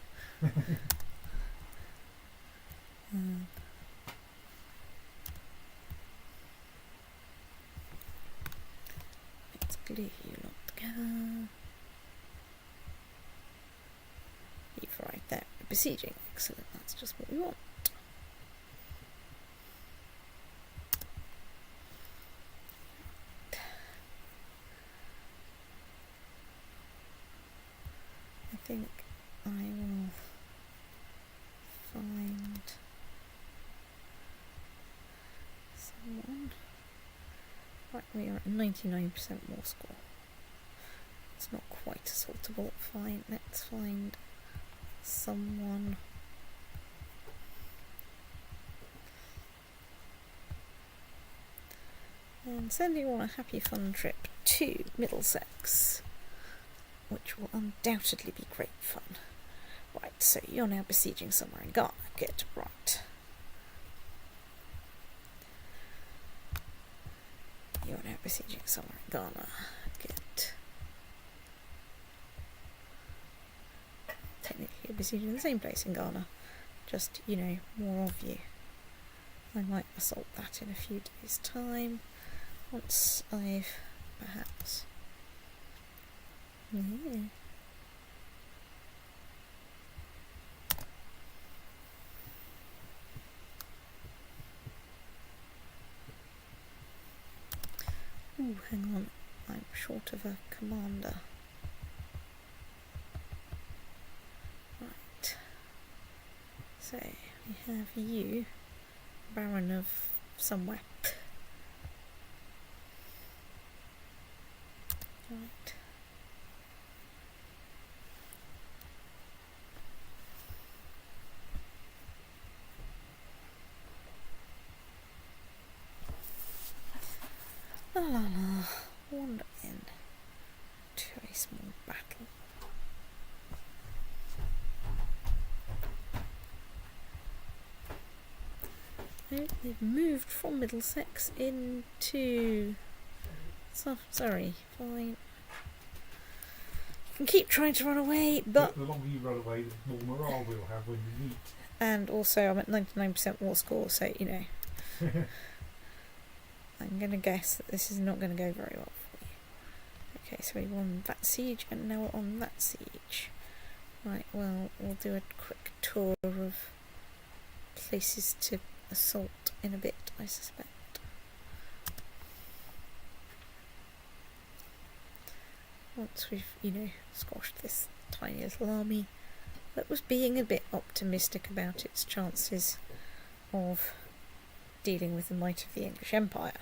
Let's glue you lot together. You've right there. Besieging. Excellent. That's just what we want. I think I will find someone. Right, we are at 99% war score. It's not quite assaultable. Fine, let's find someone. And send you on a happy fun trip to Middlesex, which will undoubtedly be great fun. Right, so you're now besieging somewhere in Ghana. Good, right. You're now besieging somewhere in Ghana. Good. Technically you're besieging the same place in Ghana. Just, you know, more of you. I might assault that in a few days' time. Once I've perhaps... Yeah. Ooh, hang on. I'm short of a commander. Right. So, we have you, Baron of somewhere. Right. La la la. Wander in to a small battle. Oh, they've moved from Middlesex into... Sorry, fine. You can keep trying to run away, but...
The longer you run away, the more morale we'll have when we meet.
And also I'm at 99% war score, so, you know... I'm going to guess that this is not going to go very well for you. Okay, so we won that siege, and now we're on that siege. Right, well, we'll do a quick tour of places to assault in a bit, I suspect. Once we've, you know, squashed this tiny little army that was being a bit optimistic about its chances of dealing with the might of the English Empire.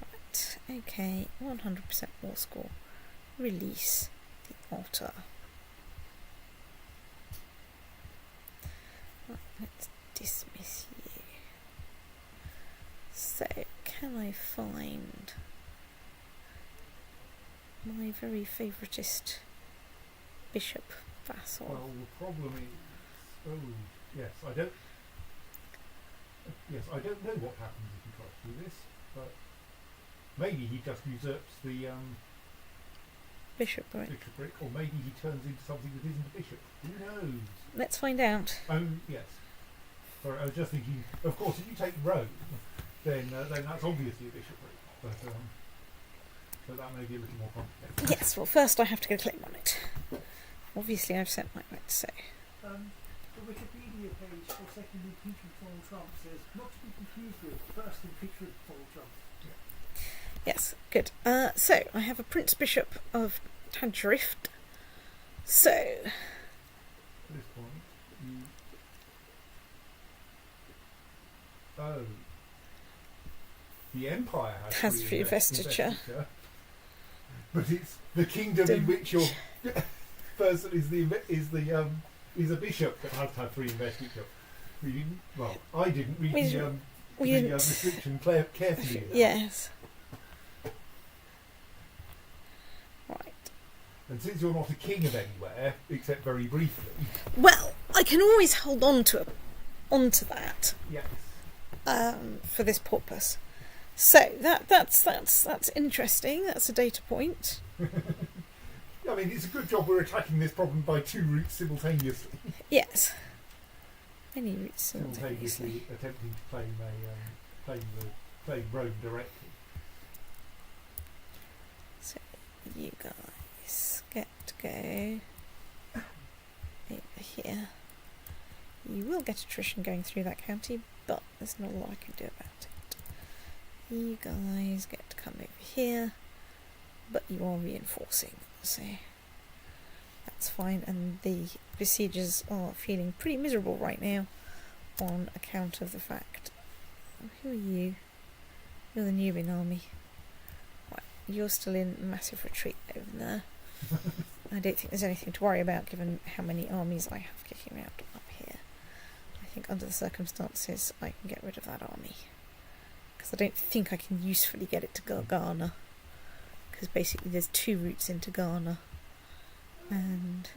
Right, okay, 100% war score. Release the otter. Right, let's dismiss you. So, can I find my very favouriteest bishop vassal?
Well, the problem is... Oh, yes, I don't... Yes, I don't know what happens if you try to do this, but maybe he just usurps the
bishopric.
bishopric, or maybe he turns into something that isn't a bishop. Who knows?
Let's find out.
Yes. Sorry, I was just thinking, of course, if you take Rome, then that's obviously a bishopric, but so that may be a little more complicated.
Yes, well, first I have to go claim on it. Obviously, I've sent my right to say.
The Wikipedia page for second impeachment Donald Trump says not to be confused with first impeachment Donald Trump.
Yes, good. So, I have a Prince Bishop of Tadrift. So,
At this point, you... Oh. The Empire has free
investiture.
But it's the kingdom in which your person is a bishop that has to have free investiture. We didn't. Well, I didn't read the restriction carefully enough.
Yes. Right.
And since you're not a king of anywhere, except very briefly.
Well, I I can always hold onto that
Yes.
for this purpose. So that's interesting. That's a data point.
I mean, it's a good job we're attacking this problem by 2 routes simultaneously.
Yes. Many routes simultaneously.
Attempting to claim Rome directly.
So you guys get to go over here. You will get attrition going through that county, but there's not a lot I can do about it. You guys get to come over here, but you are reinforcing, so that's fine. And the besiegers are feeling pretty miserable right now on account of the fact... Oh, who are you? You're the Nubian army. Right, you're still in massive retreat over there. I don't think there's anything to worry about given how many armies I have kicking out up here. I think under the circumstances I can get rid of that army. Because I don't think I can usefully get it to Ghana. Because basically there's 2 routes into Ghana. And...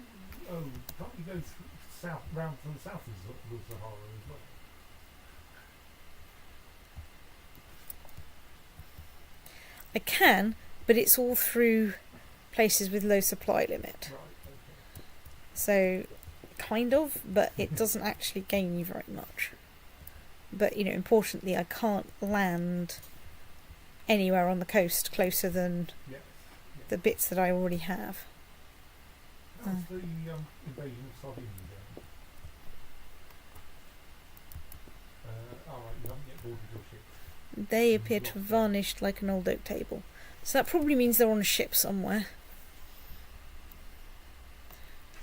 Oh, can't you go south, round from the south of the Sahara as well?
I can, but it's all through places with low supply limit.
Right, okay.
So, kind of, but it doesn't actually gain you very much. But, you know, importantly, I can't land anywhere on the coast closer than the bits that I already have.
How's the invasion of Sardinia going? Alright, you haven't yet boarded your ship.
They appear to have vanished like an old oak table. So that probably means they're on a ship somewhere.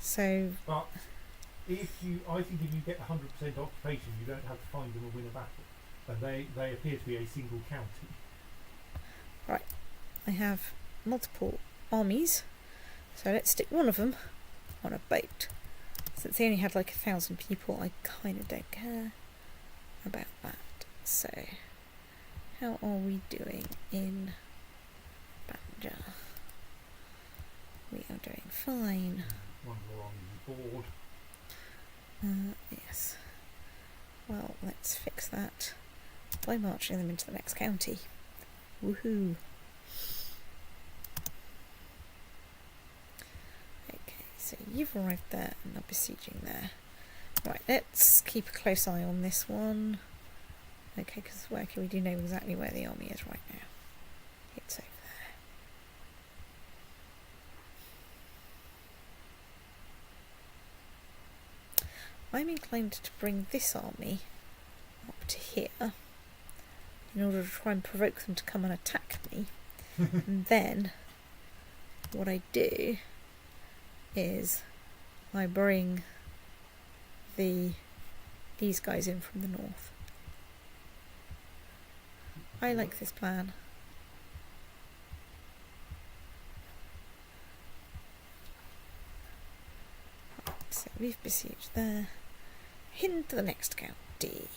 So...
But I think if you get 100% occupation, you don't have to find them or win a battle. And they appear to be a single county.
Right. I have multiple armies. So let's stick one of them on a boat. Since they only had like 1,000 people, I kind of don't care about that. So, how are we doing in Banja? We are doing fine.
One of our armies is bored.
Yes. Well, let's fix that by marching them into the next county. Woohoo! Okay, so you've arrived there and are besieging there. Right, let's keep a close eye on this one. Okay, because we do know exactly where the army is right now. It's over there. I'm inclined to bring this army up to here in order to try and provoke them to come and attack me. And then what I do is I bring these guys in from the north. I like this plan. So we've besieged there. Into the next county.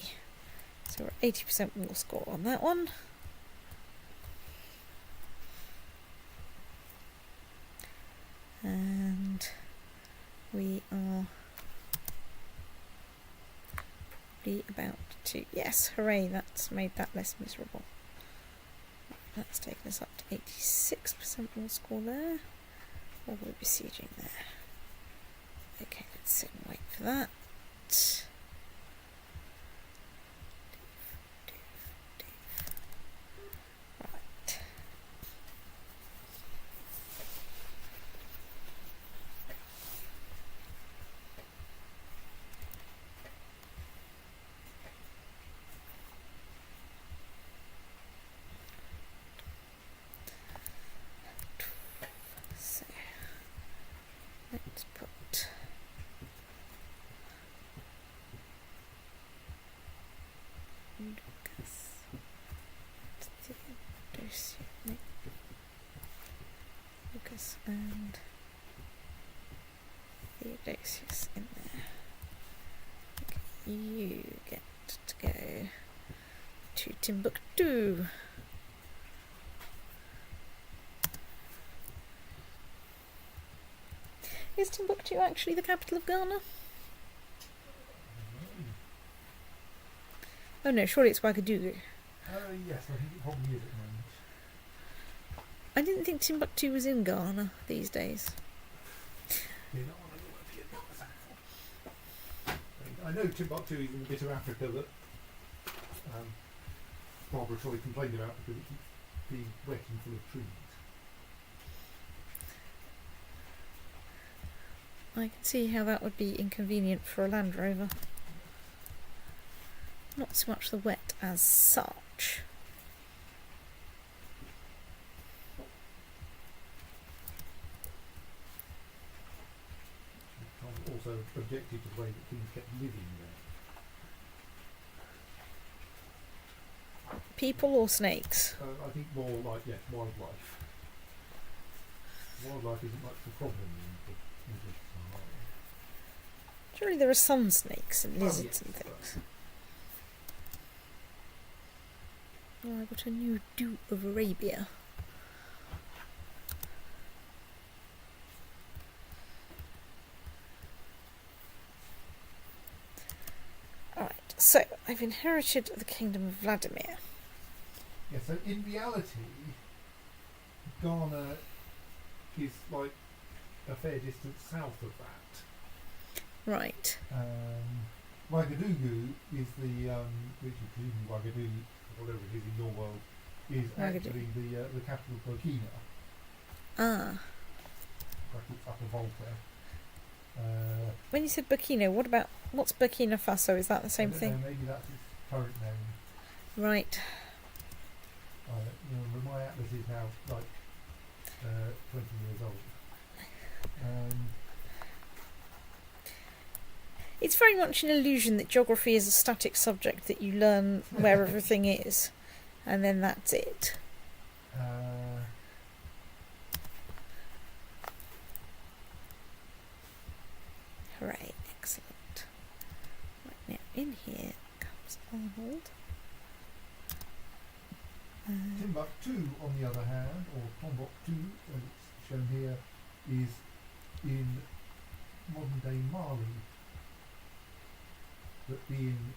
So we're at 80% war score on that one. And we are probably about to... Yes, hooray, that's made that less miserable. That's taken us up to 86% war score there. Or we're besieging there. Okay, let's sit and wait for that. Right. So, let's put Lucas and Theodosius in there. Okay, you get to go to Timbuktu. Is Timbuktu actually the capital of Ghana? Oh no, surely it's Ouagadougou.
Yes, I think it probably is at the moment.
I didn't think Timbuktu was in Ghana these days.
I know Timbuktu is in the bit of Africa that Barbara Troy complained about because it keeps being wet and full of trees.
I can see how that would be inconvenient for a Land Rover. Not so much the wet as such.
I've also objected to the way that things kept living there.
People or snakes?
I think more like, yes, wildlife. Wildlife isn't much of a problem in the English Sahara.
Surely there are some snakes and lizards
yes,
and things. Oh, I got a new dew of Arabia. Alright, so I've inherited the kingdom of Vladimir.
Yeah, so in reality, Ghana is like a fair distance south of that.
Right.
Ouagadougou is the, which is presumably Ouagadougou, whatever it is in your world, is actually the capital of Burkina.
Ah.
Brackets Upper Volta.
When you said Burkina, what's Burkina Faso? Is that the same thing?
Maybe that's its current name.
Right.
My atlas is now like 20 years old.
It's very much an illusion that geography is a static subject that you learn where everything is, and then that's it. Hooray, excellent. Right, now in here comes Arnold.
Timbuktu, on the other hand, or Tombuktu, as it's shown here, is in modern-day Mali. But being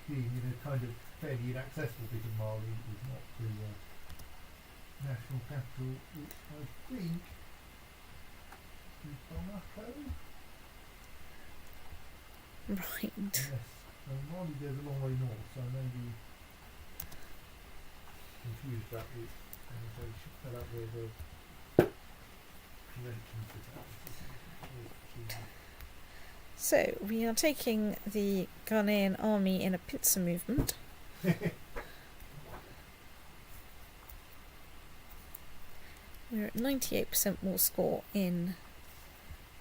in a kind of fairly inaccessible bit of Mali is not the national capital, which I think is Bamako.
Right.
Yes, so Mali goes a long way north, so I may be confused about the conversation, about the convention sit out.
So, we are taking the Ghanaian army in a pincer movement. We're at 98% war score in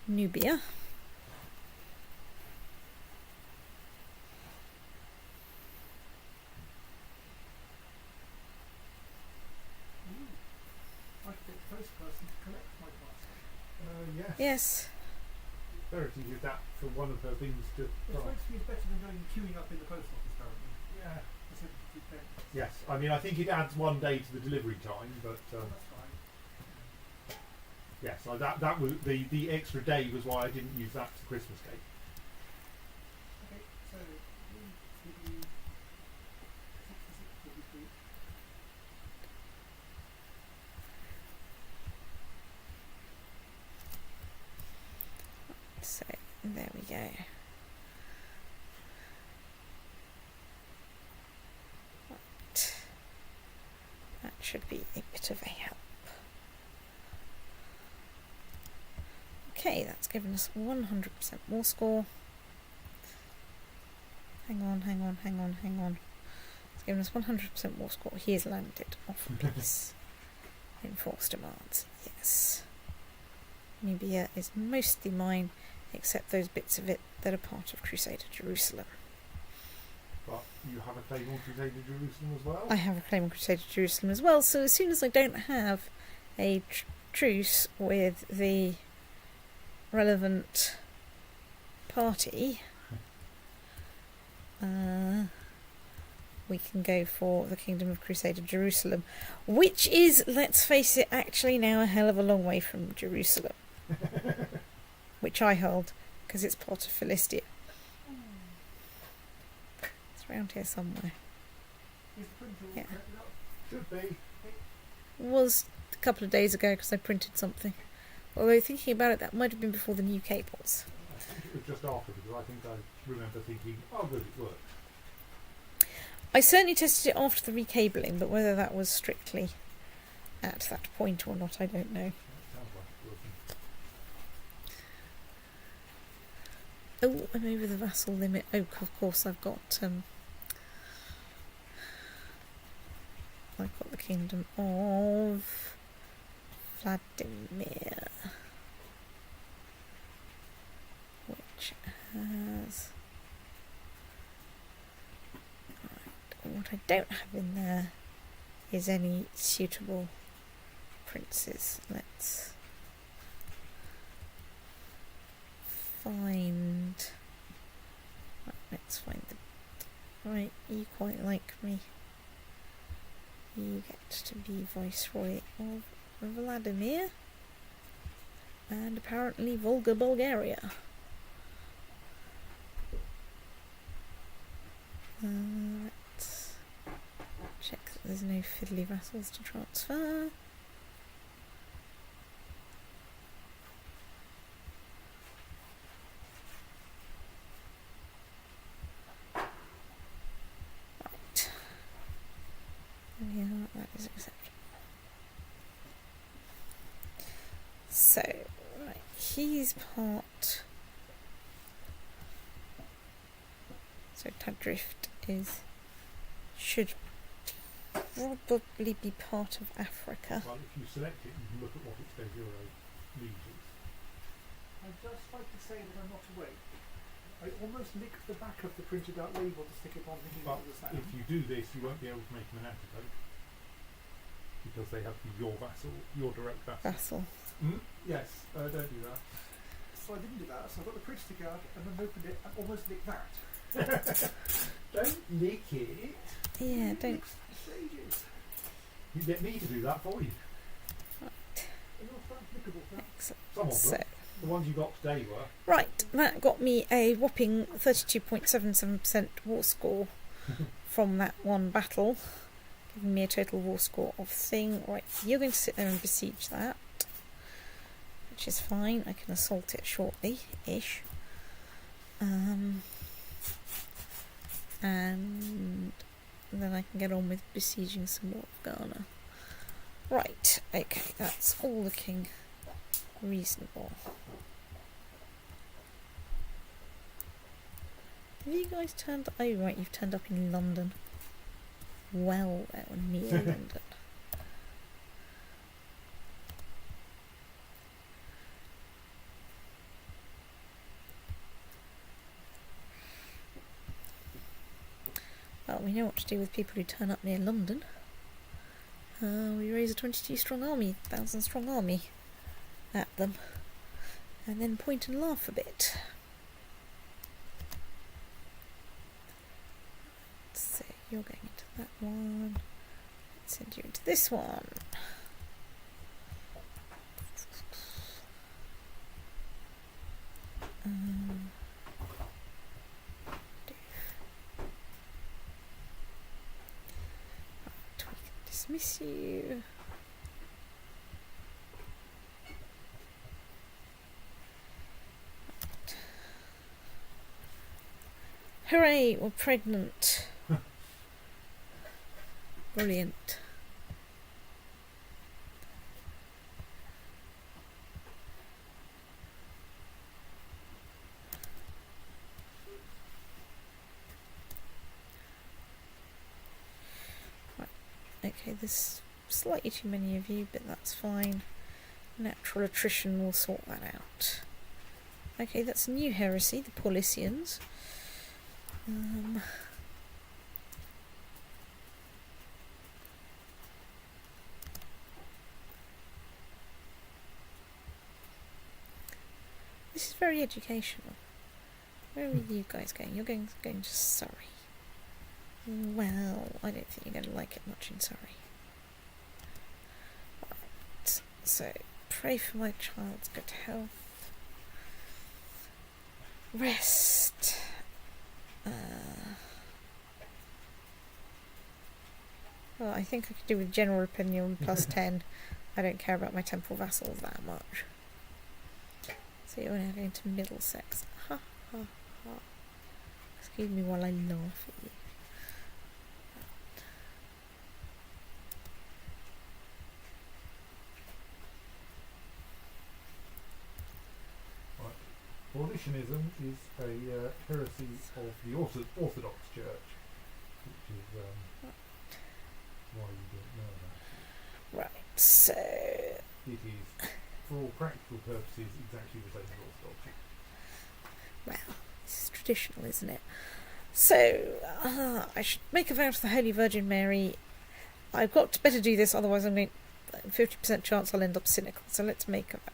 Nubia.
I could be the first person to collect my glass.
Yes.
Yes.
Verity did that for one of her things to.
It strikes me as better than going queuing up in the post office currently.
Yeah.
For 72 pence.
Yes, I mean I think it adds 1 day to the delivery time, but
That's fine.
yes, that was the extra day was why I didn't use that for Christmas cake.
Okay, so we give you 66
So, there we go. Right. That should be a bit of a help. Okay, that's given us 100% war score. Hang on. It's given us 100% war score. He has landed off a place. Enforced demands, yes. Nubia is mostly mine, except those bits of it that are part of Crusader Jerusalem.
But you have a claim on Crusader Jerusalem as well?
I have a claim on Crusader Jerusalem as well, so as soon as I don't have a truce with the relevant party, we can go for the Kingdom of Crusader Jerusalem, which is, let's face it, actually now a hell of a long way from Jerusalem, which I hold, because it's part of Philistia. It's around here somewhere.
Is the printer all
Yeah.
connected up?
Should be.
It was a couple of days ago because I printed something. Although thinking about it, that might have been before the new cables.
I think it was just after, because I think I remember thinking, oh good, it worked.
I certainly tested it after the recabling, but whether that was strictly at that point or not, I don't know.
That sounds like it's working.
Oh, I'm over the vassal limit. Oh, of course, I've got the kingdom of Vladimir, which has. Right, what I don't have in there is any suitable princes. Let's find. Right, let's find the. Right, you quite like me. You get to be Viceroy of Vladimir and apparently Volga, Bulgaria. Let's check that there's no fiddly vassals to transfer. Right. Yeah, that is acceptable. So, right, he's part. So Tadrift should probably be part of Africa.
Well, if you select it, you can look at what its de jure regions.
I'd just like to say that I'm not awake. I almost licked the back of the printed out label to stick it on thinking
But
it was that.
if you do this, you won't be able to make them an antipope, because they have to be your vassal, your direct vassal. Yes, don't do that.
So I didn't do that, so I got the printer together and then opened it and almost licked that.
Don't lick it.
Yeah, don't.
Stages.
You get me to do that for you.
They're not that lickable, huh?
Excellent.
Some of them.
So,
The ones you got today were.
right, that got me a whopping 32.77% war score from that one battle, giving me a total war score of thing. Right, you're going to sit there and besiege that, which is fine. I can assault it shortly-ish. And then I can get on with besieging some more of Ghana. Right, okay, that's all looking reasonable. Have you guys turned... Oh, right, you've turned up in London. Well, near London. Well, we know what to do with people who turn up near London. We raise a 1,000 strong army at them, and then point and laugh a bit. So you're going into that one. Let's send you into this one. Dismiss you. Hooray, we're pregnant. Brilliant. Okay, there's slightly too many of you, but that's fine. Natural attrition will sort that out. Okay, that's a new heresy, the Paulicians. This is very educational. Where are you guys going? You're going to Surrey. Well, I don't think you're going to like it much in Surrey. Right, so, pray for my child's good health. Rest. Well, I think I could do with general opinion plus 10. I don't care about my temple vassals that much. So you're now going to Middlesex. Ha ha ha. Excuse me while I laugh at you.
Abolitionism is a heresy of the Orthodox Church, which is why you don't know that.
Right, so...
It is, for all practical purposes, exactly the same as Orthodoxy.
Well, this is traditional, isn't it? So, I should make a vow to the Holy Virgin Mary. I've got to better do this, otherwise I'm going 50% chance I'll end up cynical. So let's make a vow.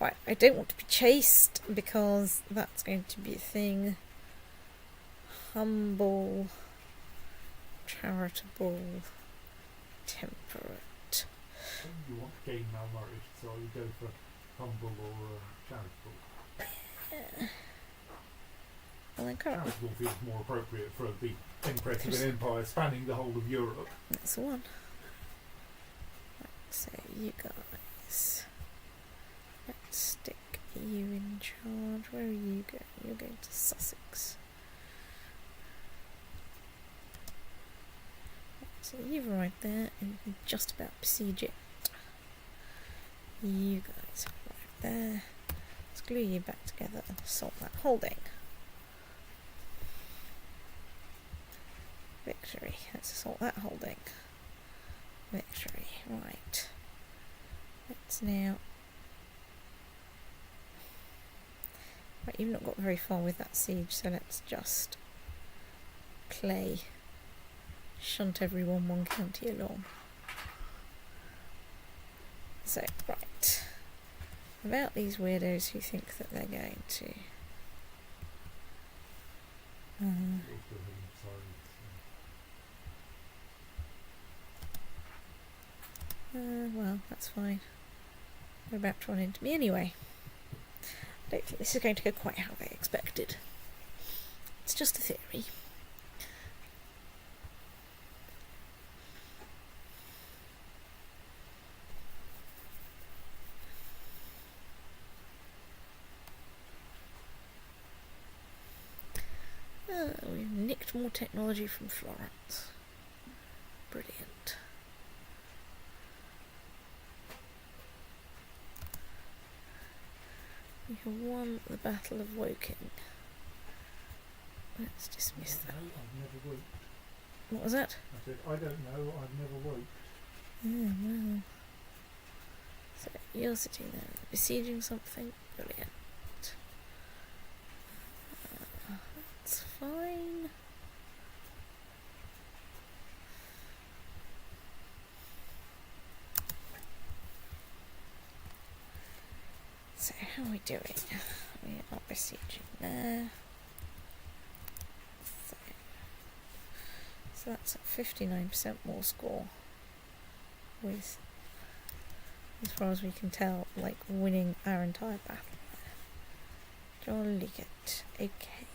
Right, I don't want to be chaste because that's going to be a thing. Humble, charitable, temperate.
You want to gain malnourished, so you go for humble or charitable.
Well, then currently
Charitable feels more appropriate for the Empress of an empire spanning the whole of Europe.
that's the one. Right, so you guys, let's stick you in charge. Where are you going? You're going to Sussex. So you've arrived there and you can just about besiege it. You guys have arrived there. Let's glue you back together and assault that holding. Victory. Let's assault that holding. Victory. Right. Let's now... Right, you've not got very far with that siege, so let's just play shunt everyone one county along. So, right. About these weirdos who think that they're going to... well, that's fine. They're about to run into me anyway. I don't think this is going to go quite how they expected. It's just a theory. We've nicked more technology from Florence. Brilliant. We have won the Battle of Woking. Let's dismiss that.
I've never woked.
What was that?
I said, I don't know, I've never woked.
Well. So you're sitting there besieging something. Brilliant. That's fine. So how are we doing? We are besieging there. So that's at 59% more score. With, as far as we can tell, like winning our entire battle there. Jolly good. Okay.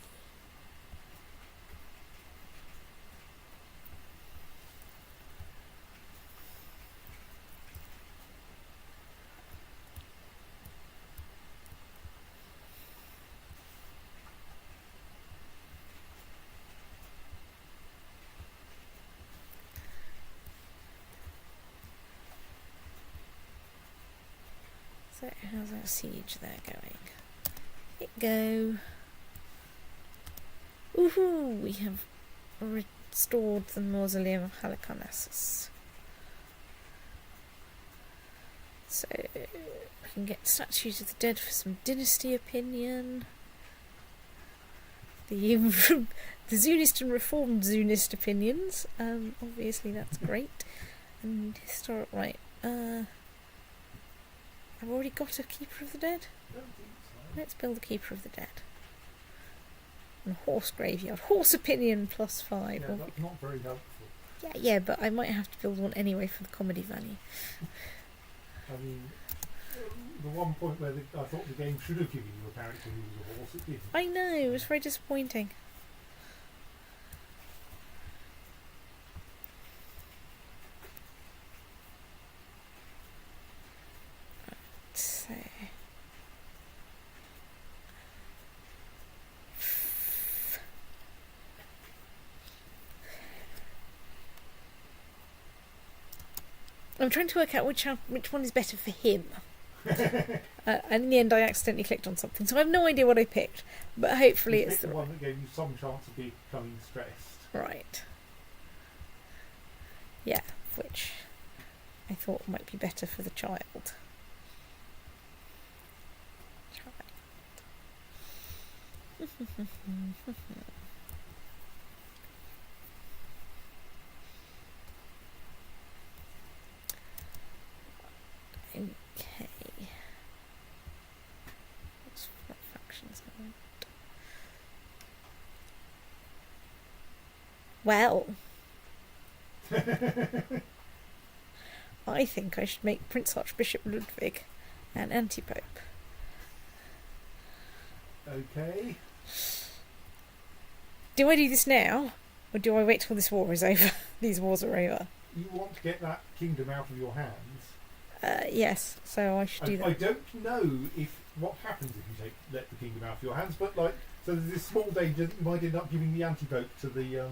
So how's our siege there going? It go. Woohoo! We have restored the mausoleum of Halicarnassus. So we can get statues of the dead for some dynasty opinion. The Zunist and Reformed Zunist opinions. Obviously that's great. And historic right. I've already got a Keeper of the Dead.
Don't think so.
Let's build a Keeper of the Dead. And horse graveyard. Horse opinion plus 5.
Yeah, that's not very helpful.
Yeah, but I might have to build one anyway for the comedy value.
I mean, the one point where I thought the game should have given you a character who was a horse, it didn't.
I know, it was very disappointing. I'm trying to work out which one is better for him. And in the end, I accidentally clicked on something, so I have no idea what I picked. But hopefully,
You
it's
picked
the
the
right.
one that gave you some chance of becoming stressed.
Right. Yeah, which I thought might be better for the child. Okay. What factions I want? Well, I think I should make Prince Archbishop Ludwig an antipope.
Okay.
Do I do this now, or do I wait till this war is over? These wars are over.
You want to get that kingdom out of your hands.
Yes, so I should do that.
I don't know what happens if you let the kingdom out of your hands, but so there's this small danger that you might end up giving the antipope to the.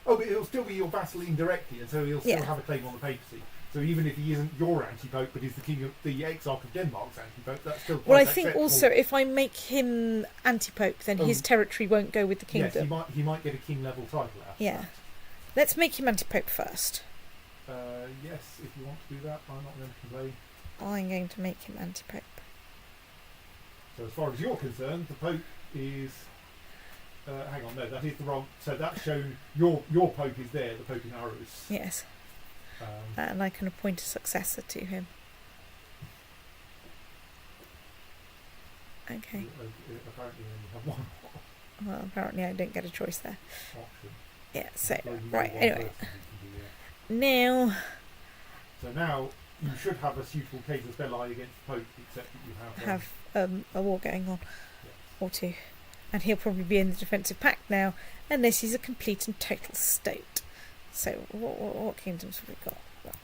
But he'll still be your vassal indirectly, and so he'll still have a claim on the papacy. So even if he isn't your antipope, but he's the king of the Exarch of Denmark's antipope, that's still quite
Well, I
acceptable.
think also if I make him antipope, then his territory won't go with the kingdom.
Yes, he might get a king level title out of that.
Let's make him antipope first.
Yes, if you want to do that, I'm not going to complain.
I'm going to make him antipope.
So as far as you're concerned, the Pope is... hang on, no, that is the wrong... So that's shown your Pope is there, the Pope in Arus.
Yes. And I can appoint a successor to him. Okay.
Apparently you only have one
Well, apparently I don't get a choice there.
option.
Yeah, so,
Well, you
right,
know one
anyway.
person who can do that.
Now,
So now you should have a suitable casus belli against the Pope, except that you
have a war going on,
yes.
or two. And he'll probably be in the defensive pact now, unless he's a complete and total state. So, what kingdoms have we got? Well,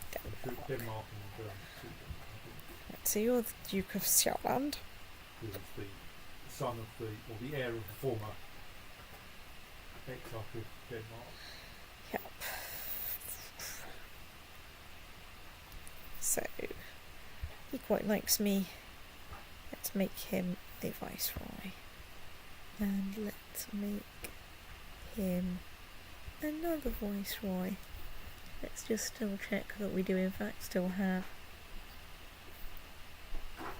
Denmark and Sweden, I think,
so you're the Duke of Scotland.
who is the son of the heir of the former Exarch of Denmark.
Yep. So, he quite likes me. Let's make him a viceroy. And let's make him another viceroy. Let's just double check that we do in fact still have.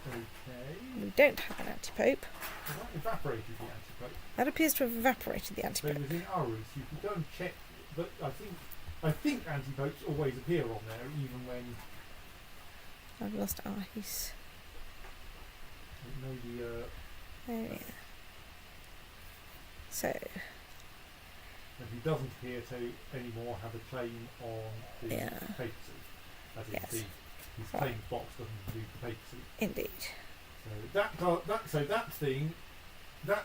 Okay.
We don't have an antipope.
Well, that evaporated the antipope.
That appears to have evaporated the
So
antipope.
it was in Arus. You can go and check, but I think antipopes always appear on there, even when
I've lost Arhus.
maybe.
There we are. So,
And he doesn't appear to anymore have a claim on the papacy. As in
Yes.
his claim box doesn't include the papacy.
indeed.
So that thing, that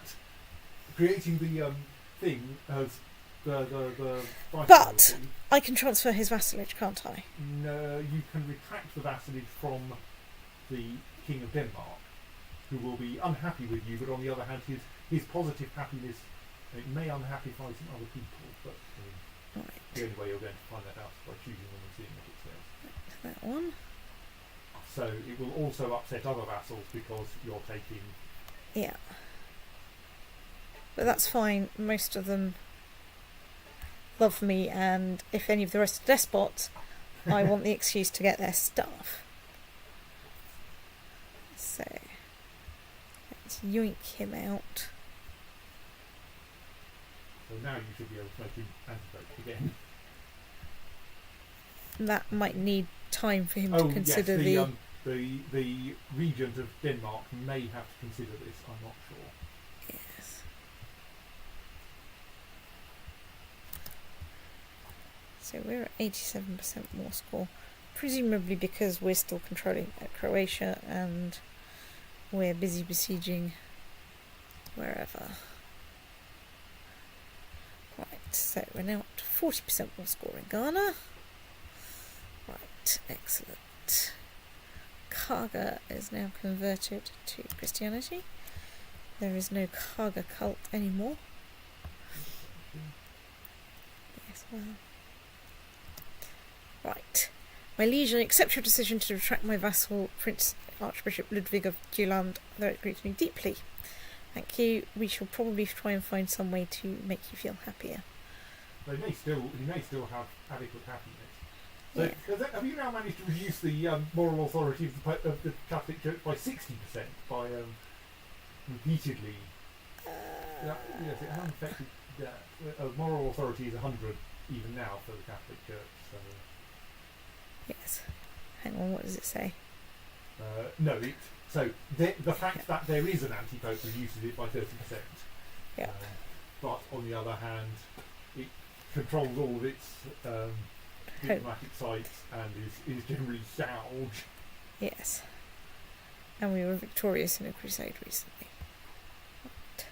creating the thing as the
But
viceroyalty,
I can transfer his vassalage, can't I?
no, you can retract the vassalage from the King of Denmark, who will be unhappy with you, but on the other hand, his positive happiness, it may unhappify some other people, but
Right.
the only way you're going to find that out is by choosing them and seeing what it says.
That one.
So it will also upset other vassals because you're taking...
Yeah. But that's fine. Most of them love me, and if any of the rest are despots, I want the excuse to get their stuff. So, let's yoink him out.
So now you should be able to make him antipope again.
That might need time for him to consider
yes, the regent of Denmark may have to consider this, I'm not sure.
Yes. So we're at 87% war score, presumably because we're still controlling Croatia and we're busy besieging wherever. Right, so we're now up to 40% war score in Ghana. Right, excellent. Kaga is now converted to Christianity. There is no Kaga cult anymore. Yes, well. Right. My liege, I accept your decision to retract my vassal, Prince Archbishop Ludwig of Jylland, though it grieves me deeply. Thank you. We shall probably try and find some way to make you feel happier.
He may still have adequate happiness. So,
Yeah.
have you now managed to reduce the moral authority of the Catholic Church by 60% by repeatedly? Yes, it hasn't affected that. Moral authority is 100 even now for the Catholic Church. So.
Yes. Hang on, what does it say?
No, the fact that there is an antipope reduces it by 30%.
Yeah.
But on the other hand, it controls all of its diplomatic sites and is generally sound.
Yes. And we were victorious in a crusade recently. Right.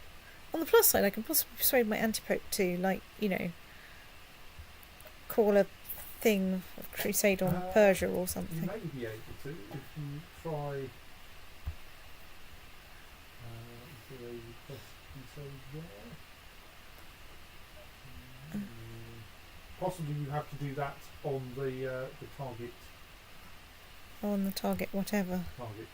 On the plus side, I can possibly persuade my antipope to, like, call a thing of crusade on Persia or something.
You may be able to if you try. Is there a request crusade there? Possibly you have to do that on the target.
On the target, whatever.
Target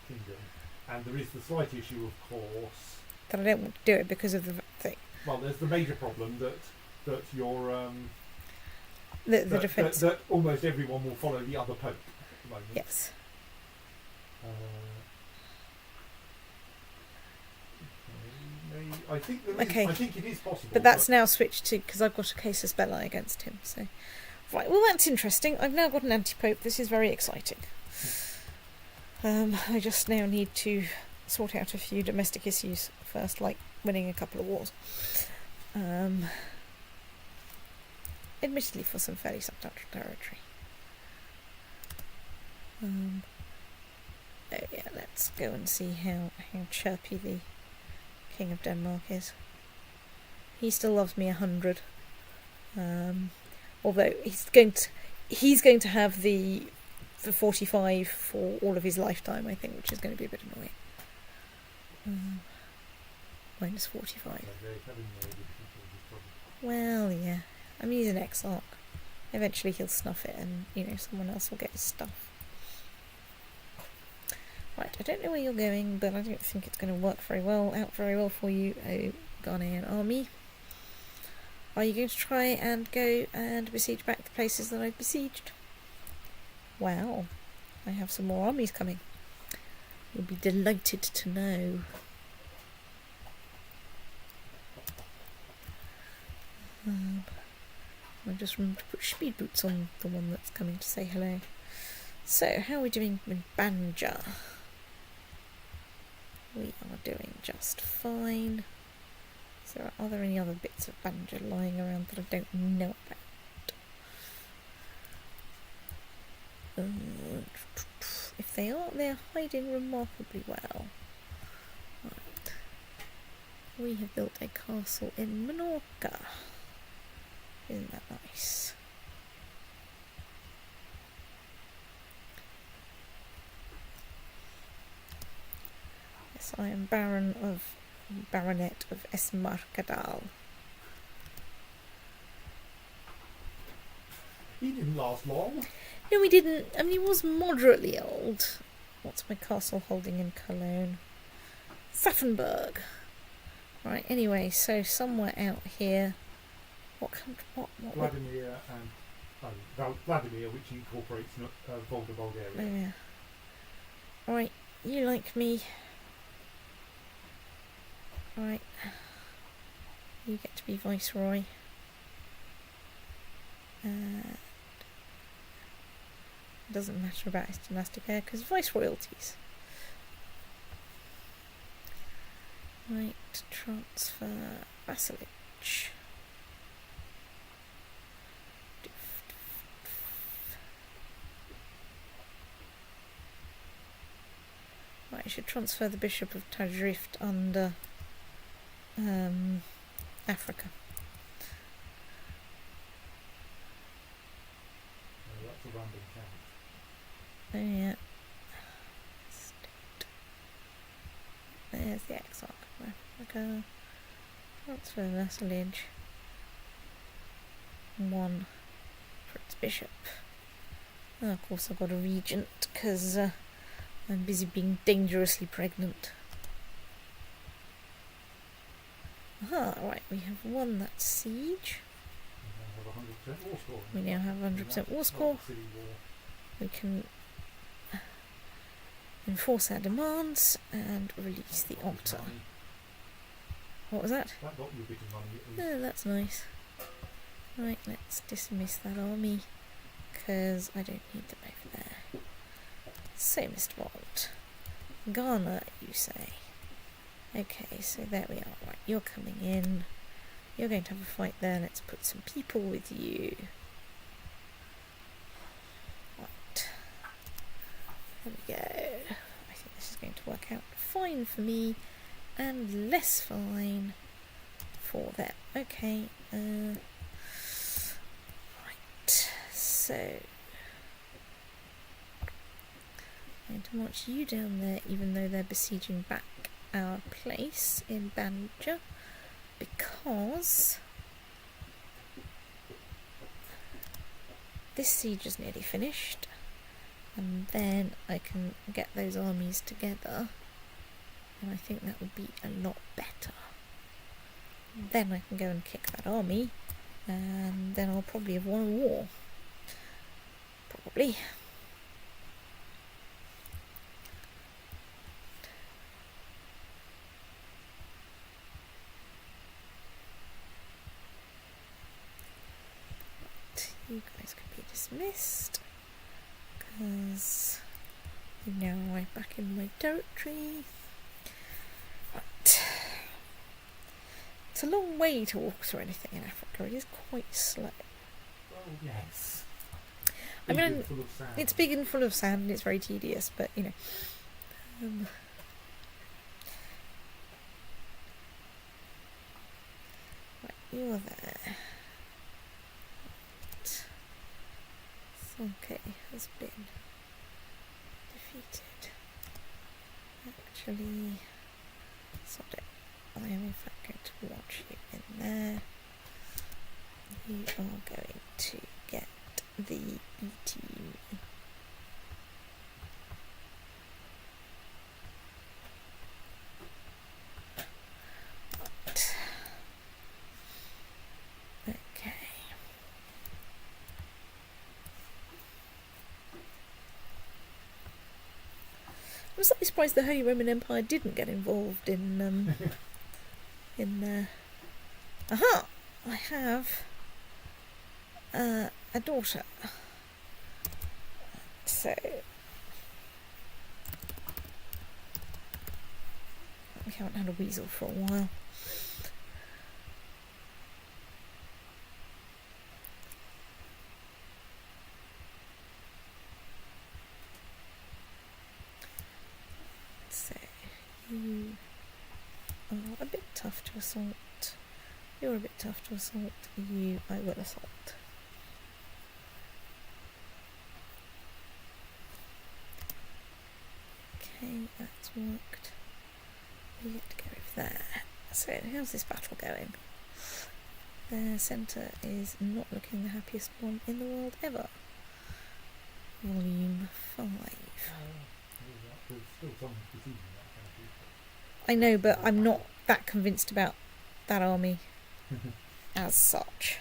kingdom, and there is the slight issue, of course,
That I don't want to do it because of the thing.
Well, there's the major problem that your
The defence.
that almost everyone will follow the other pope at the moment.
Yes.
I think I think it is possible.
But that's now switched to, because I've got a case of Belette against him. So, right. Well, that's interesting. I've now got an antipope. This is very exciting. I just now need to sort out a few domestic issues first, like winning a couple of wars. Admittedly, for some fairly substantial territory. Oh yeah, let's go and see how chirpy the King of Denmark is. He still loves me 100. Although he's going to have the 45 for all of his lifetime, I think, which is going to be a bit annoying. Minus 45. Well, yeah. I mean, he's an exarch. Eventually he'll snuff it and, someone else will get his stuff. Right, I don't know where you're going, but I don't think it's going to work out very well for you, oh Ghanaian army. Are you going to try and go and besiege back the places that I've besieged? Wow, I have some more armies coming. You'll be delighted to know. I just remember to put speed boots on the one that's coming to say hello. So, how are we doing in Banja? We are doing just fine. So, are there any other bits of Banja lying around that I don't know about? If they are, they're hiding remarkably well. Right. We have built a castle in Menorca. Isn't that nice? Yes, I am Baronet of Esmarkadal.
He didn't last long.
No, he didn't. I mean, he was moderately old. What's my castle holding in Cologne? Pfaffenberg. Right, anyway, so somewhere out here. What
Vladimir and Vladimir, which incorporates Volga, Bulgaria.
Oh, yeah. Right, you like me. Right. You get to be Viceroy. Doesn't matter about his dynastic heir because Viceroyalties. Right, transfer vassalage. Right, I should transfer the Bishop of Tajrift under Africa.
That's a random count.
Oh yeah. State. There's the exarch of Africa. Transfer vassalage. 1 Prince Bishop. Oh, of course I've got a regent, because I'm busy being dangerously pregnant. Aha, right, we have won that siege. We now have 100% war score. We can enforce our demands and release the otter. What was that?
That got you a bit of money at least.
Oh, that's nice. Right, let's dismiss that army, because I don't need them over there. So, Mr. Bond, Ghana, you say? Okay, so there we are. Right, you're coming in. You're going to have a fight there. Let's put some people with you. Right. There we go. I think this is going to work out fine for me, and less fine for them. Okay. Right. So, I'm going to march you down there, even though they're besieging back our place in Banja, because this siege is nearly finished, and then I can get those armies together, and I think that would be a lot better. Then I can go and kick that army, and then I'll probably have won a war. Probably. You guys can be dismissed, because you're now right back in my territory. Right. It's a long way to walk through anything in Africa. It is quite slow.
Oh, yes.
I mean,
Full of sand.
it's big and full of sand, and it's very tedious, but you know. Right, you're there. Okay, has been defeated. Actually, sod it. I am in fact going to watch you in there. You are going to get the E-team. Right. Okay. I'm slightly surprised the Holy Roman Empire didn't get involved in aha! I have a daughter. So we haven't had a weasel for a while. So you are a bit tough to assault. You're a bit tough to assault. You I will assault. Okay, that's worked. We get to go over there. So how's this battle going? Their centre is not looking the happiest one in the world ever. Volume 5. I know, but I'm not that convinced about that army as such.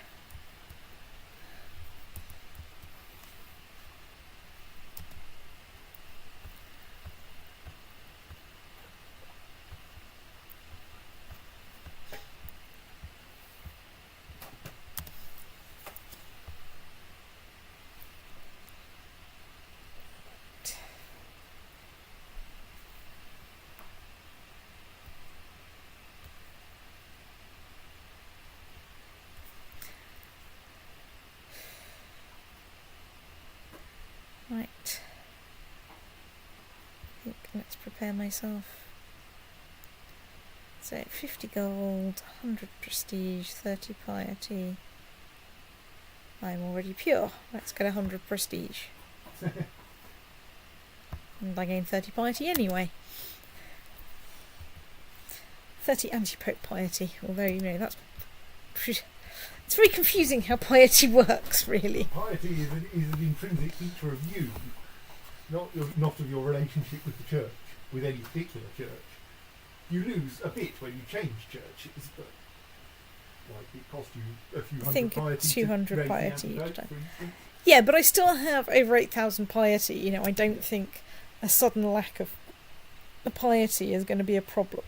Right. I think let's prepare myself. So 50 gold, 100 prestige, 30 piety. I'm already pure. Let's get 100 prestige. And I gain 30 piety anyway. 30 antipope piety, although you know that's It's very confusing how piety works, really.
Piety is an intrinsic feature of you, not of your relationship with the church, with any particular church. You lose a bit when you change churches, but like it cost you a few hundred piety.
200
to raise
piety
the
each
antidote,
time.
for instance.
Yeah, but I still have over 8,000 piety. You know, I don't think a sudden lack of the piety is going to be a problem.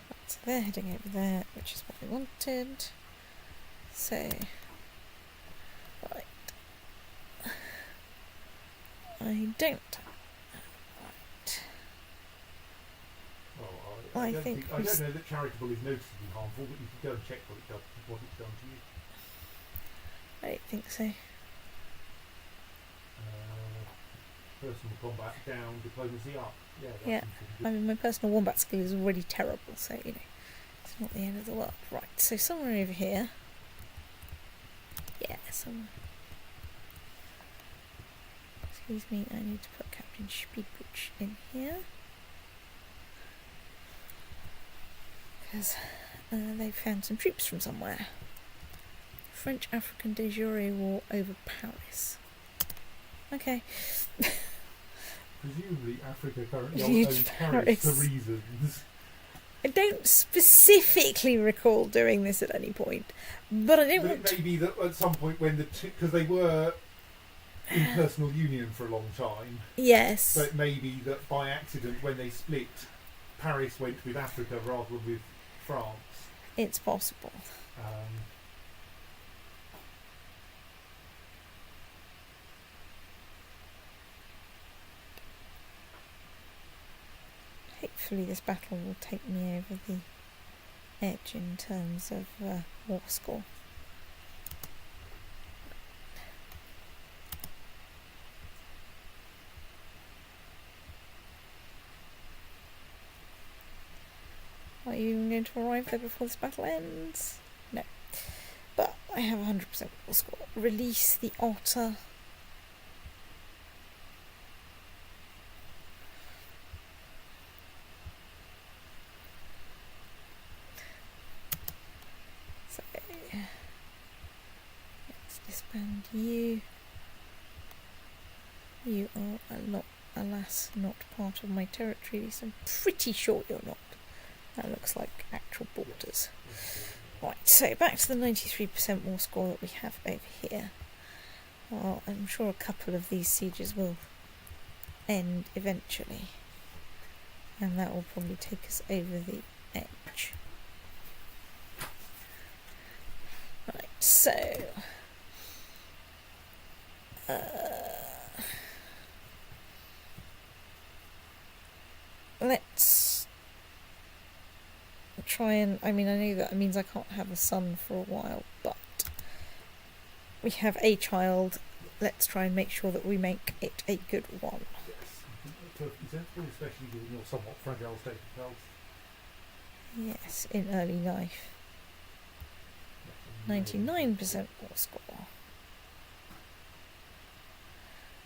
Right, so they're heading over there, which is what we wanted. So, right. I don't.
Well,
I think
I don't know that charitable is noticeably harmful, but you can go and check what it's done to you.
I don't think so.
Personal combat down, diplomacy up. Yeah. That
Yeah.
seems pretty good.
I mean, my personal wombat skill is already terrible, so, you know, it's not the end of the world. Right, so somewhere over here. Yeah, somewhere. Excuse me, I need to put Captain Speedbooch in here. Because they've found some troops from somewhere. French-African de jure war over Paris. Okay.
Presumably Africa currently
Huge
owns Paris for
Paris.
reasons.
I don't specifically recall doing this at any point, but I don't
But
want
it
to...
may be that at some point when because they were in personal union for a long time,
Yes.
so it may be that by accident when they split, Paris went with Africa rather than with France.
It's possible. Hopefully this battle will take me over the edge in terms of war score. Are you even going to arrive there before this battle ends? No. But I have 100% war score. Release the otter. So let's disband you. You are alas not part of my territory. At least I'm pretty sure you're not. That looks like actual borders. Right, so back to the 93% war score that we have over here. Well, I'm sure a couple of these sieges will end eventually. And that will probably take us over the edge. Right, so... let's try and... I mean, I know that means I can't have a son for a while, but we have a child. Let's try and make sure that we make it a good one.
Yes, perfectly sensible, especially given your somewhat fragile state of health.
Yes, in early life. 99% war score.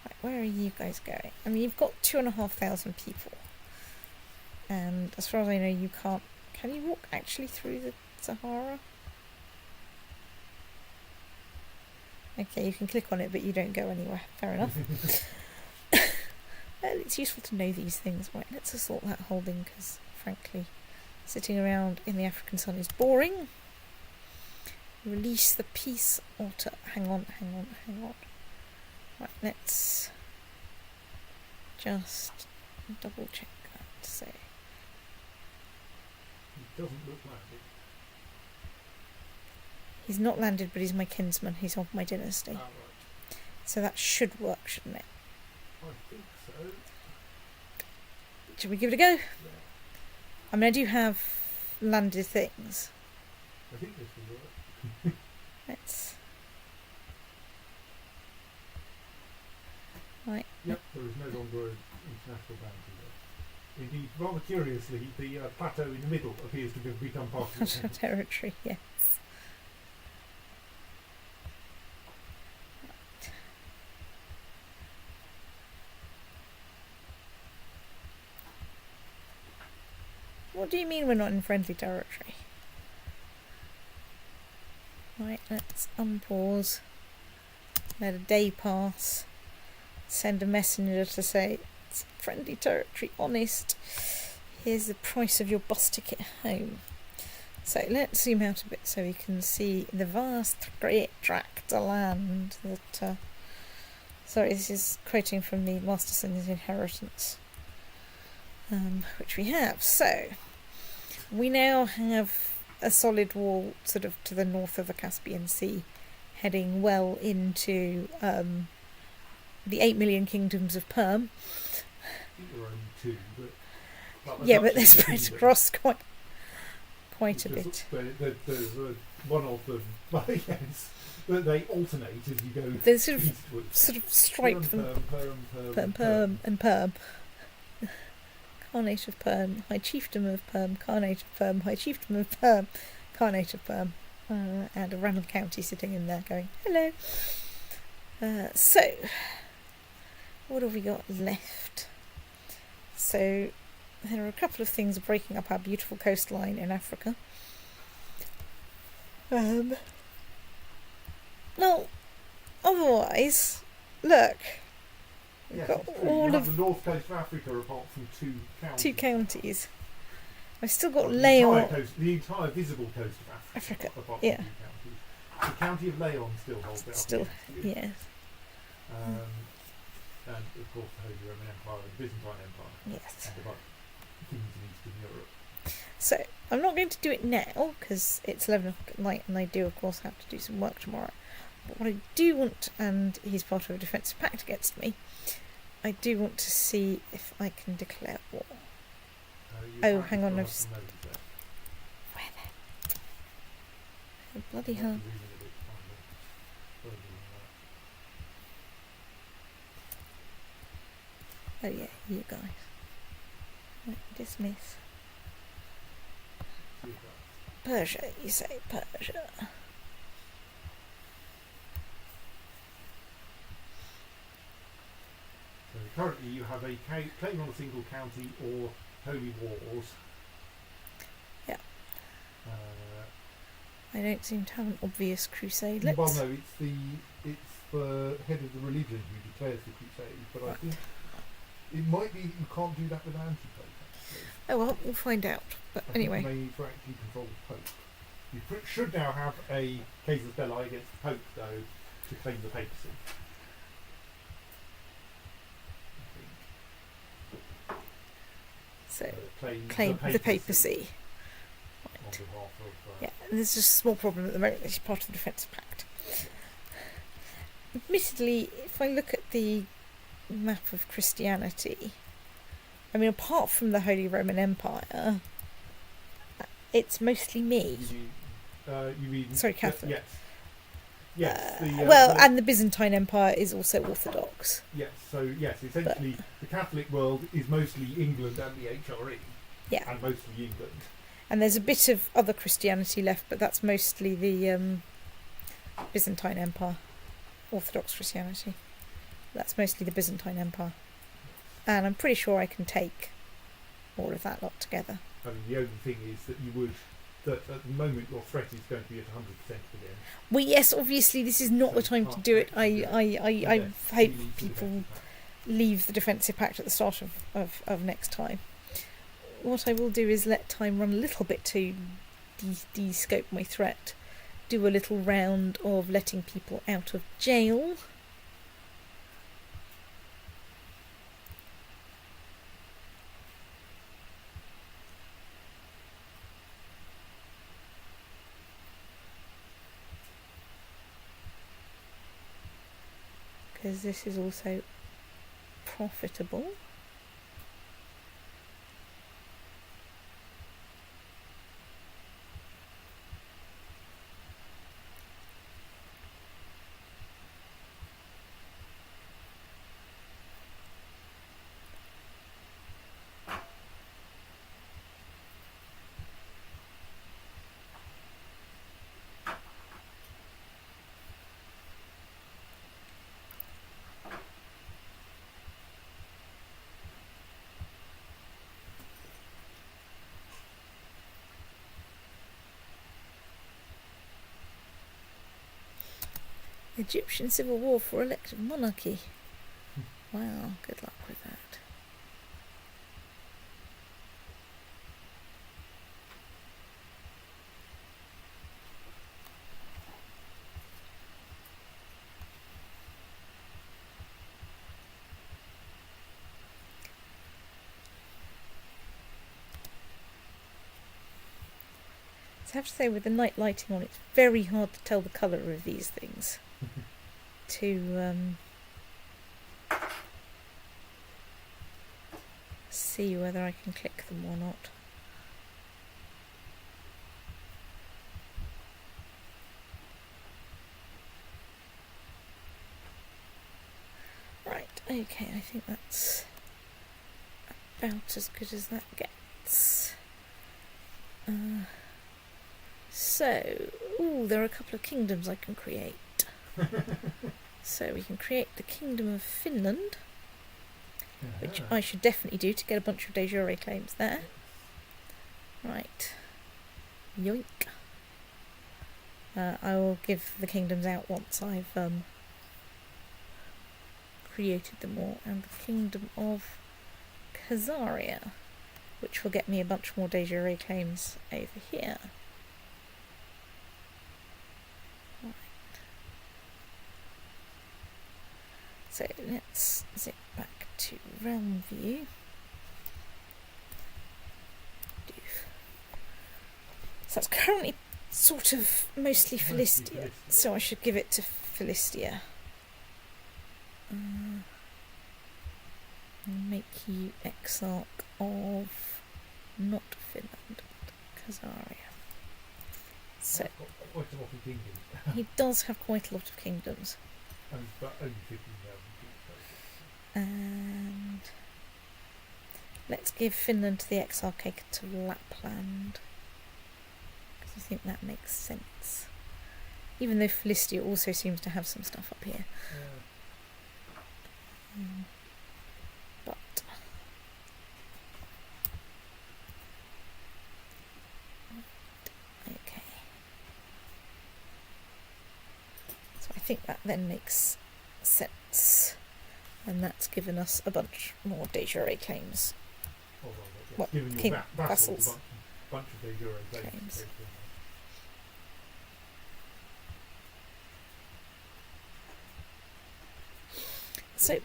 Right, where are you guys going? I mean, you've got 2,500 people. And as far as I know, you can't... Can you walk actually through the Sahara? Okay, you can click on it, but you don't go anywhere. Fair enough. Well, it's useful to know these things. Right, let's assault that holding, because, frankly, sitting around in the African sun is boring. Release the peace otter. Hang on. Right, let's just double check that. So,
It doesn't look like it.
he's not landed, but he's my kinsman. He's of my dynasty.
Ah, right.
So that should work, shouldn't it?
I think so.
Should we give it a go?
Yeah.
I mean, I do have landed things.
I think this will work.
Let's... Right.
Yep, there is no longer an international boundary there. Indeed, rather curiously, the plateau in the middle appears to have become part of the
territory, yes. What do you mean we're not in friendly territory? Right, let's unpause. Let a day pass. Send a messenger to say, it's friendly territory, honest. Here's the price of your bus ticket home. So let's zoom out a bit so we can see the vast, great tract of land that... sorry, this is quoting from the Masterson's Inheritance, which we have. So, we now have a solid wall sort of to the north of the Caspian Sea, heading well into the 8 million kingdoms of Perm.
There are only two, but
Yeah, but they're spread across quite a bit.
There's one of them, well, yes, but they alternate as you go
They
eastwards.
sort of stripe them. Perm, and Perm. Carnate of Perm, High Chiefdom of Perm, Carnate of Perm, High Chiefdom of Perm, Carnate of Perm, and a random county sitting in there going, hello. So, what have we got left? So, there are a couple of things breaking up our beautiful coastline in Africa. Well, otherwise, look. We've
Yes,
got
it's true.
all
You
of
have the north coast of Africa apart from two
counties. I've still got
the
Leon.
the entire visible coast of Africa. Apart from
yeah.
2 counties. The county of Leon still holds out.
Still, yes.
And of course the Holy Roman Empire, the Byzantine Empire.
Yes.
And about kings in Eastern Europe.
So, I'm not going to do it now, because it's 11 o'clock at night, and I do, of course, have to do some work tomorrow. But what I do want, and he's part of a defensive pact against me, I do want to see if I can declare war. Oh, hang on, I've just... Where then? Oh, bloody hell. Oh yeah, you guys. Right, dismiss. Persia, you say Persia.
So currently you have a claim on a single county or holy wars.
Yeah. I don't seem to have an obvious crusade. Let's...
Well, no, it's the head of the religion who declares the crusade, but I think it might be that you can't do that with an antipope. Actually.
Oh well, we'll find out. But
I
anyway.
think you may need to actually control the pope. You should now have a casus belli against the pope, though, to claim the papacy.
So,
claim
the papacy.
On behalf of,
yeah, and there's just a small problem at the moment. It's part of the defensive pact. Admittedly, if I look at the map of Christianity, I mean, apart from the Holy Roman Empire, it's mostly me.
You mean
Sorry, Catholic.
Yes. Yes.
And the Byzantine Empire is also Orthodox.
Yes. So yes, essentially, the Catholic world is mostly England and the HRE.
Yeah.
And mostly England.
And there's a bit of other Christianity left, but that's mostly the Byzantine Empire, Orthodox Christianity. That's mostly the Byzantine Empire. And I'm pretty sure I can take all of that lot together.
I mean, the only thing is that that at the moment your threat is going to be at 100% again.
Well, yes, obviously this is not the time to do it. I hope people leave the defensive pact at the start of next time. What I will do is let time run a little bit to de-scope my threat, do a little round of letting people out of jail. Because this is also profitable. Egyptian civil war for elective monarchy. Wow, good luck with that. I have to say, with the night lighting on, it's very hard to tell the colour of these things. To see whether I can click them or not. Right, okay, I think that's about as good as that gets. So, there are a couple of kingdoms I can create. So we can create the Kingdom of Finland, which I should definitely do to get a bunch of de jure claims there. Right. Yoink. I will give the kingdoms out once I've created them all. And the Kingdom of Khazaria, which will get me a bunch more de jure claims over here. So let's zip back to realm view. So that's currently sort of mostly Philistia, so I should give it to Philistia. And make you Exarch of not Finland, but Khazaria. So
quite a lot of kingdoms.
He does have quite a lot of kingdoms.
But only 15,000 people.
And let's give Finland to the Exarchate to Lapland, because I think that makes sense. Even though Philistia also seems to have some stuff up here. But okay. So I think that then makes sense. And that's given us a bunch more de jure claims.
Well,
king vassals.
Bunch of de jure claims.
So
is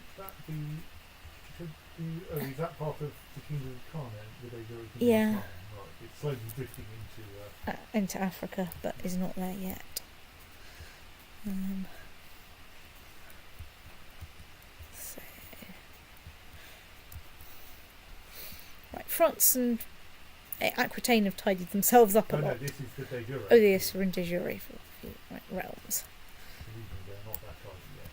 that part of the Kingdom of Khan, the de jure Kingdom
yeah.
of Khan? Right. It's slowly drifting
into Africa, but is not there yet. Right, France and Aquitaine have tidied themselves up a lot.
No, this is the de jure.
Oh, yes, we're in de jure for a few realms.
They're not that tidy yet.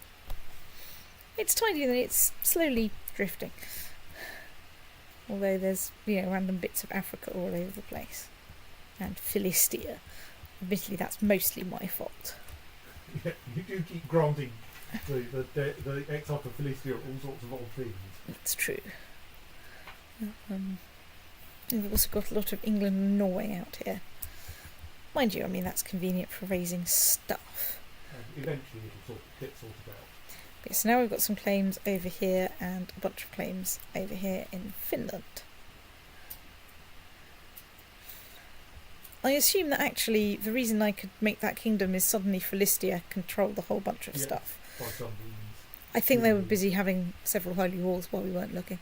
It's tidy and it's slowly drifting. Although there's, random bits of Africa all over the place. And Philistia. Admittedly, that's mostly my fault.
Yeah, you do keep granting the Exarch of Philistia all sorts of odd things.
That's true. We've also got a lot of England and Norway out here. Mind you, that's convenient for raising stuff.
And eventually it'll get sorted out.
Okay, so now we've got some claims over here and a bunch of claims over here in Finland. I assume that actually the reason I could make that kingdom is suddenly Philistia controlled the whole bunch of stuff.
By some means.
I think they were busy having several holy wars while we weren't looking.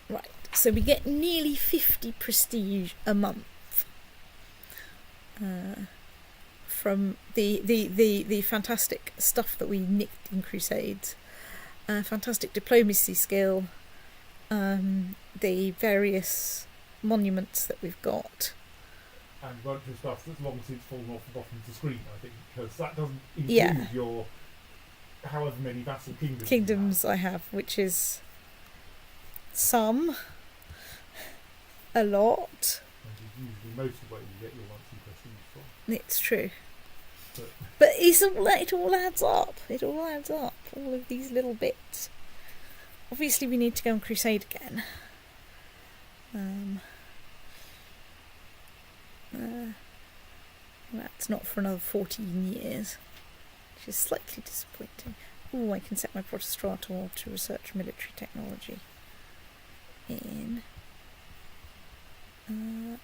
Right, so we get nearly 50 prestige a month from the fantastic stuff that we nicked in Crusades, fantastic diplomacy skill, the various monuments that we've got.
And a bunch of stuff that's long since fallen off the bottom of the screen, I think, because that doesn't include your however many vassal kingdoms
I have, which is some, a lot.
And usually most of where you get your monthly prestige from.
It's true. But it all adds up. It all adds up. All of these little bits. Obviously we need to go on crusade again. That's not for another 14 years, which is slightly disappointing. Ooh, I can set my Protostrator to research military technology in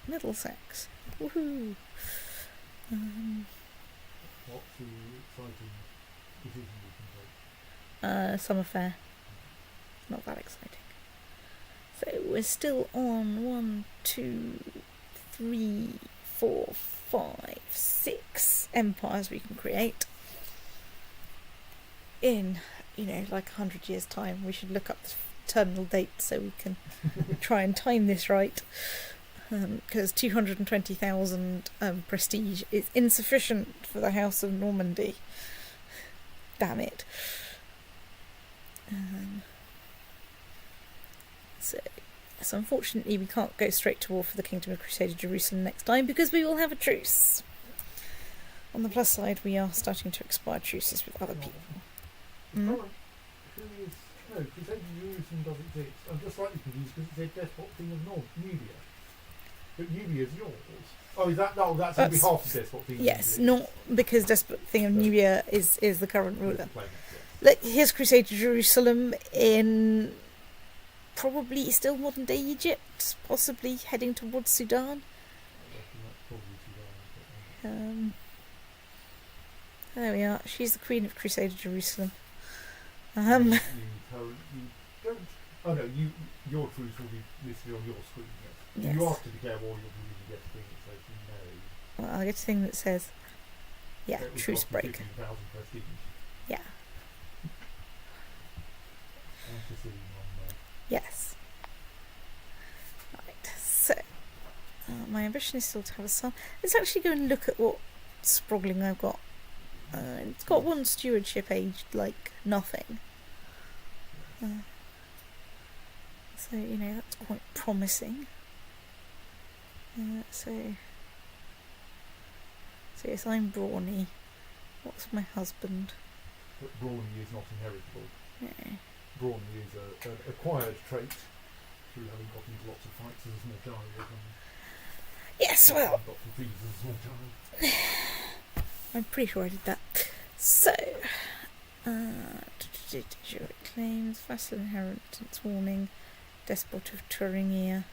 Middlesex. Woohoo!
What's the exciting decision you can take?
Summer fair. Not that exciting. So we're still on 1, 2, 3, 4, 5, 6 empires we can create. In, like 100 years' time, we should look up the terminal date so we can try and time this right. Because 220,000 prestige is insufficient for the House of Normandy. Damn it. So unfortunately we can't go straight to war for the Kingdom of Crusader Jerusalem next time because we will have a truce. On the plus side, we are starting to expire truces with other people.
Who is... No, Crusader Jerusalem does exist. I'm just slightly confused because it said Despot Thing of Nubia. But Nubia is yours. Oh, is that... No, that's on behalf of Despot Thing of Nubia.
Yes, not because Despot Thing of Nubia is the current ruler. Look, here's Crusader Jerusalem in probably still modern day Egypt, possibly heading towards Sudan. There we are. She's the Queen of Crusader Jerusalem.
You don't... Oh no, your truce will be listed on your screen. Yes. You asked to declare war, you'll get a thing that says no.
Well, I'll get a thing that says, truce break.
15,000 prestige.
Yeah. Yes. Right, so my ambition is still to have a son. Let's actually go and look at what sproggling I've got. It's got one stewardship aged like nothing. So, that's quite promising. So yes, I'm brawny. What's my husband?
But brawny is not inheritable.
Yeah.
Brawny is an acquired trait through having got into lots of fights as a small child.
Yes, well,
Got some fees as a small child.
I'm pretty sure I did that. So, claims, vassal inheritance warning, despot of Thuringia.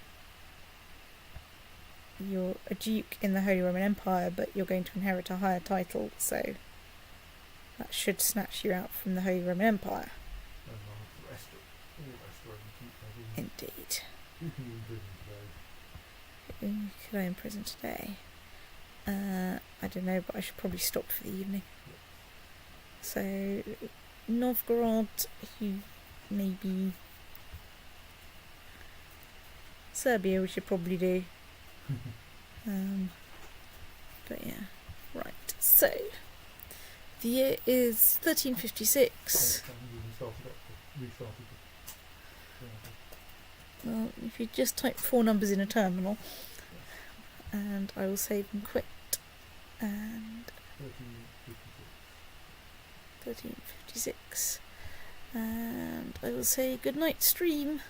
You're a duke in the Holy Roman Empire, but you're going to inherit a higher title, so that should snatch you out from the Holy Roman Empire. Indeed.
Who can you imprison today?
Who could I imprison today? I don't know, but I should probably stop for the evening. So, Novgorod, who maybe... Serbia we should probably do. But yeah, right. So, the year is 1356. Well, if you just type 4 numbers in a terminal, and I will save and quit, and 1356, and I will say good night stream.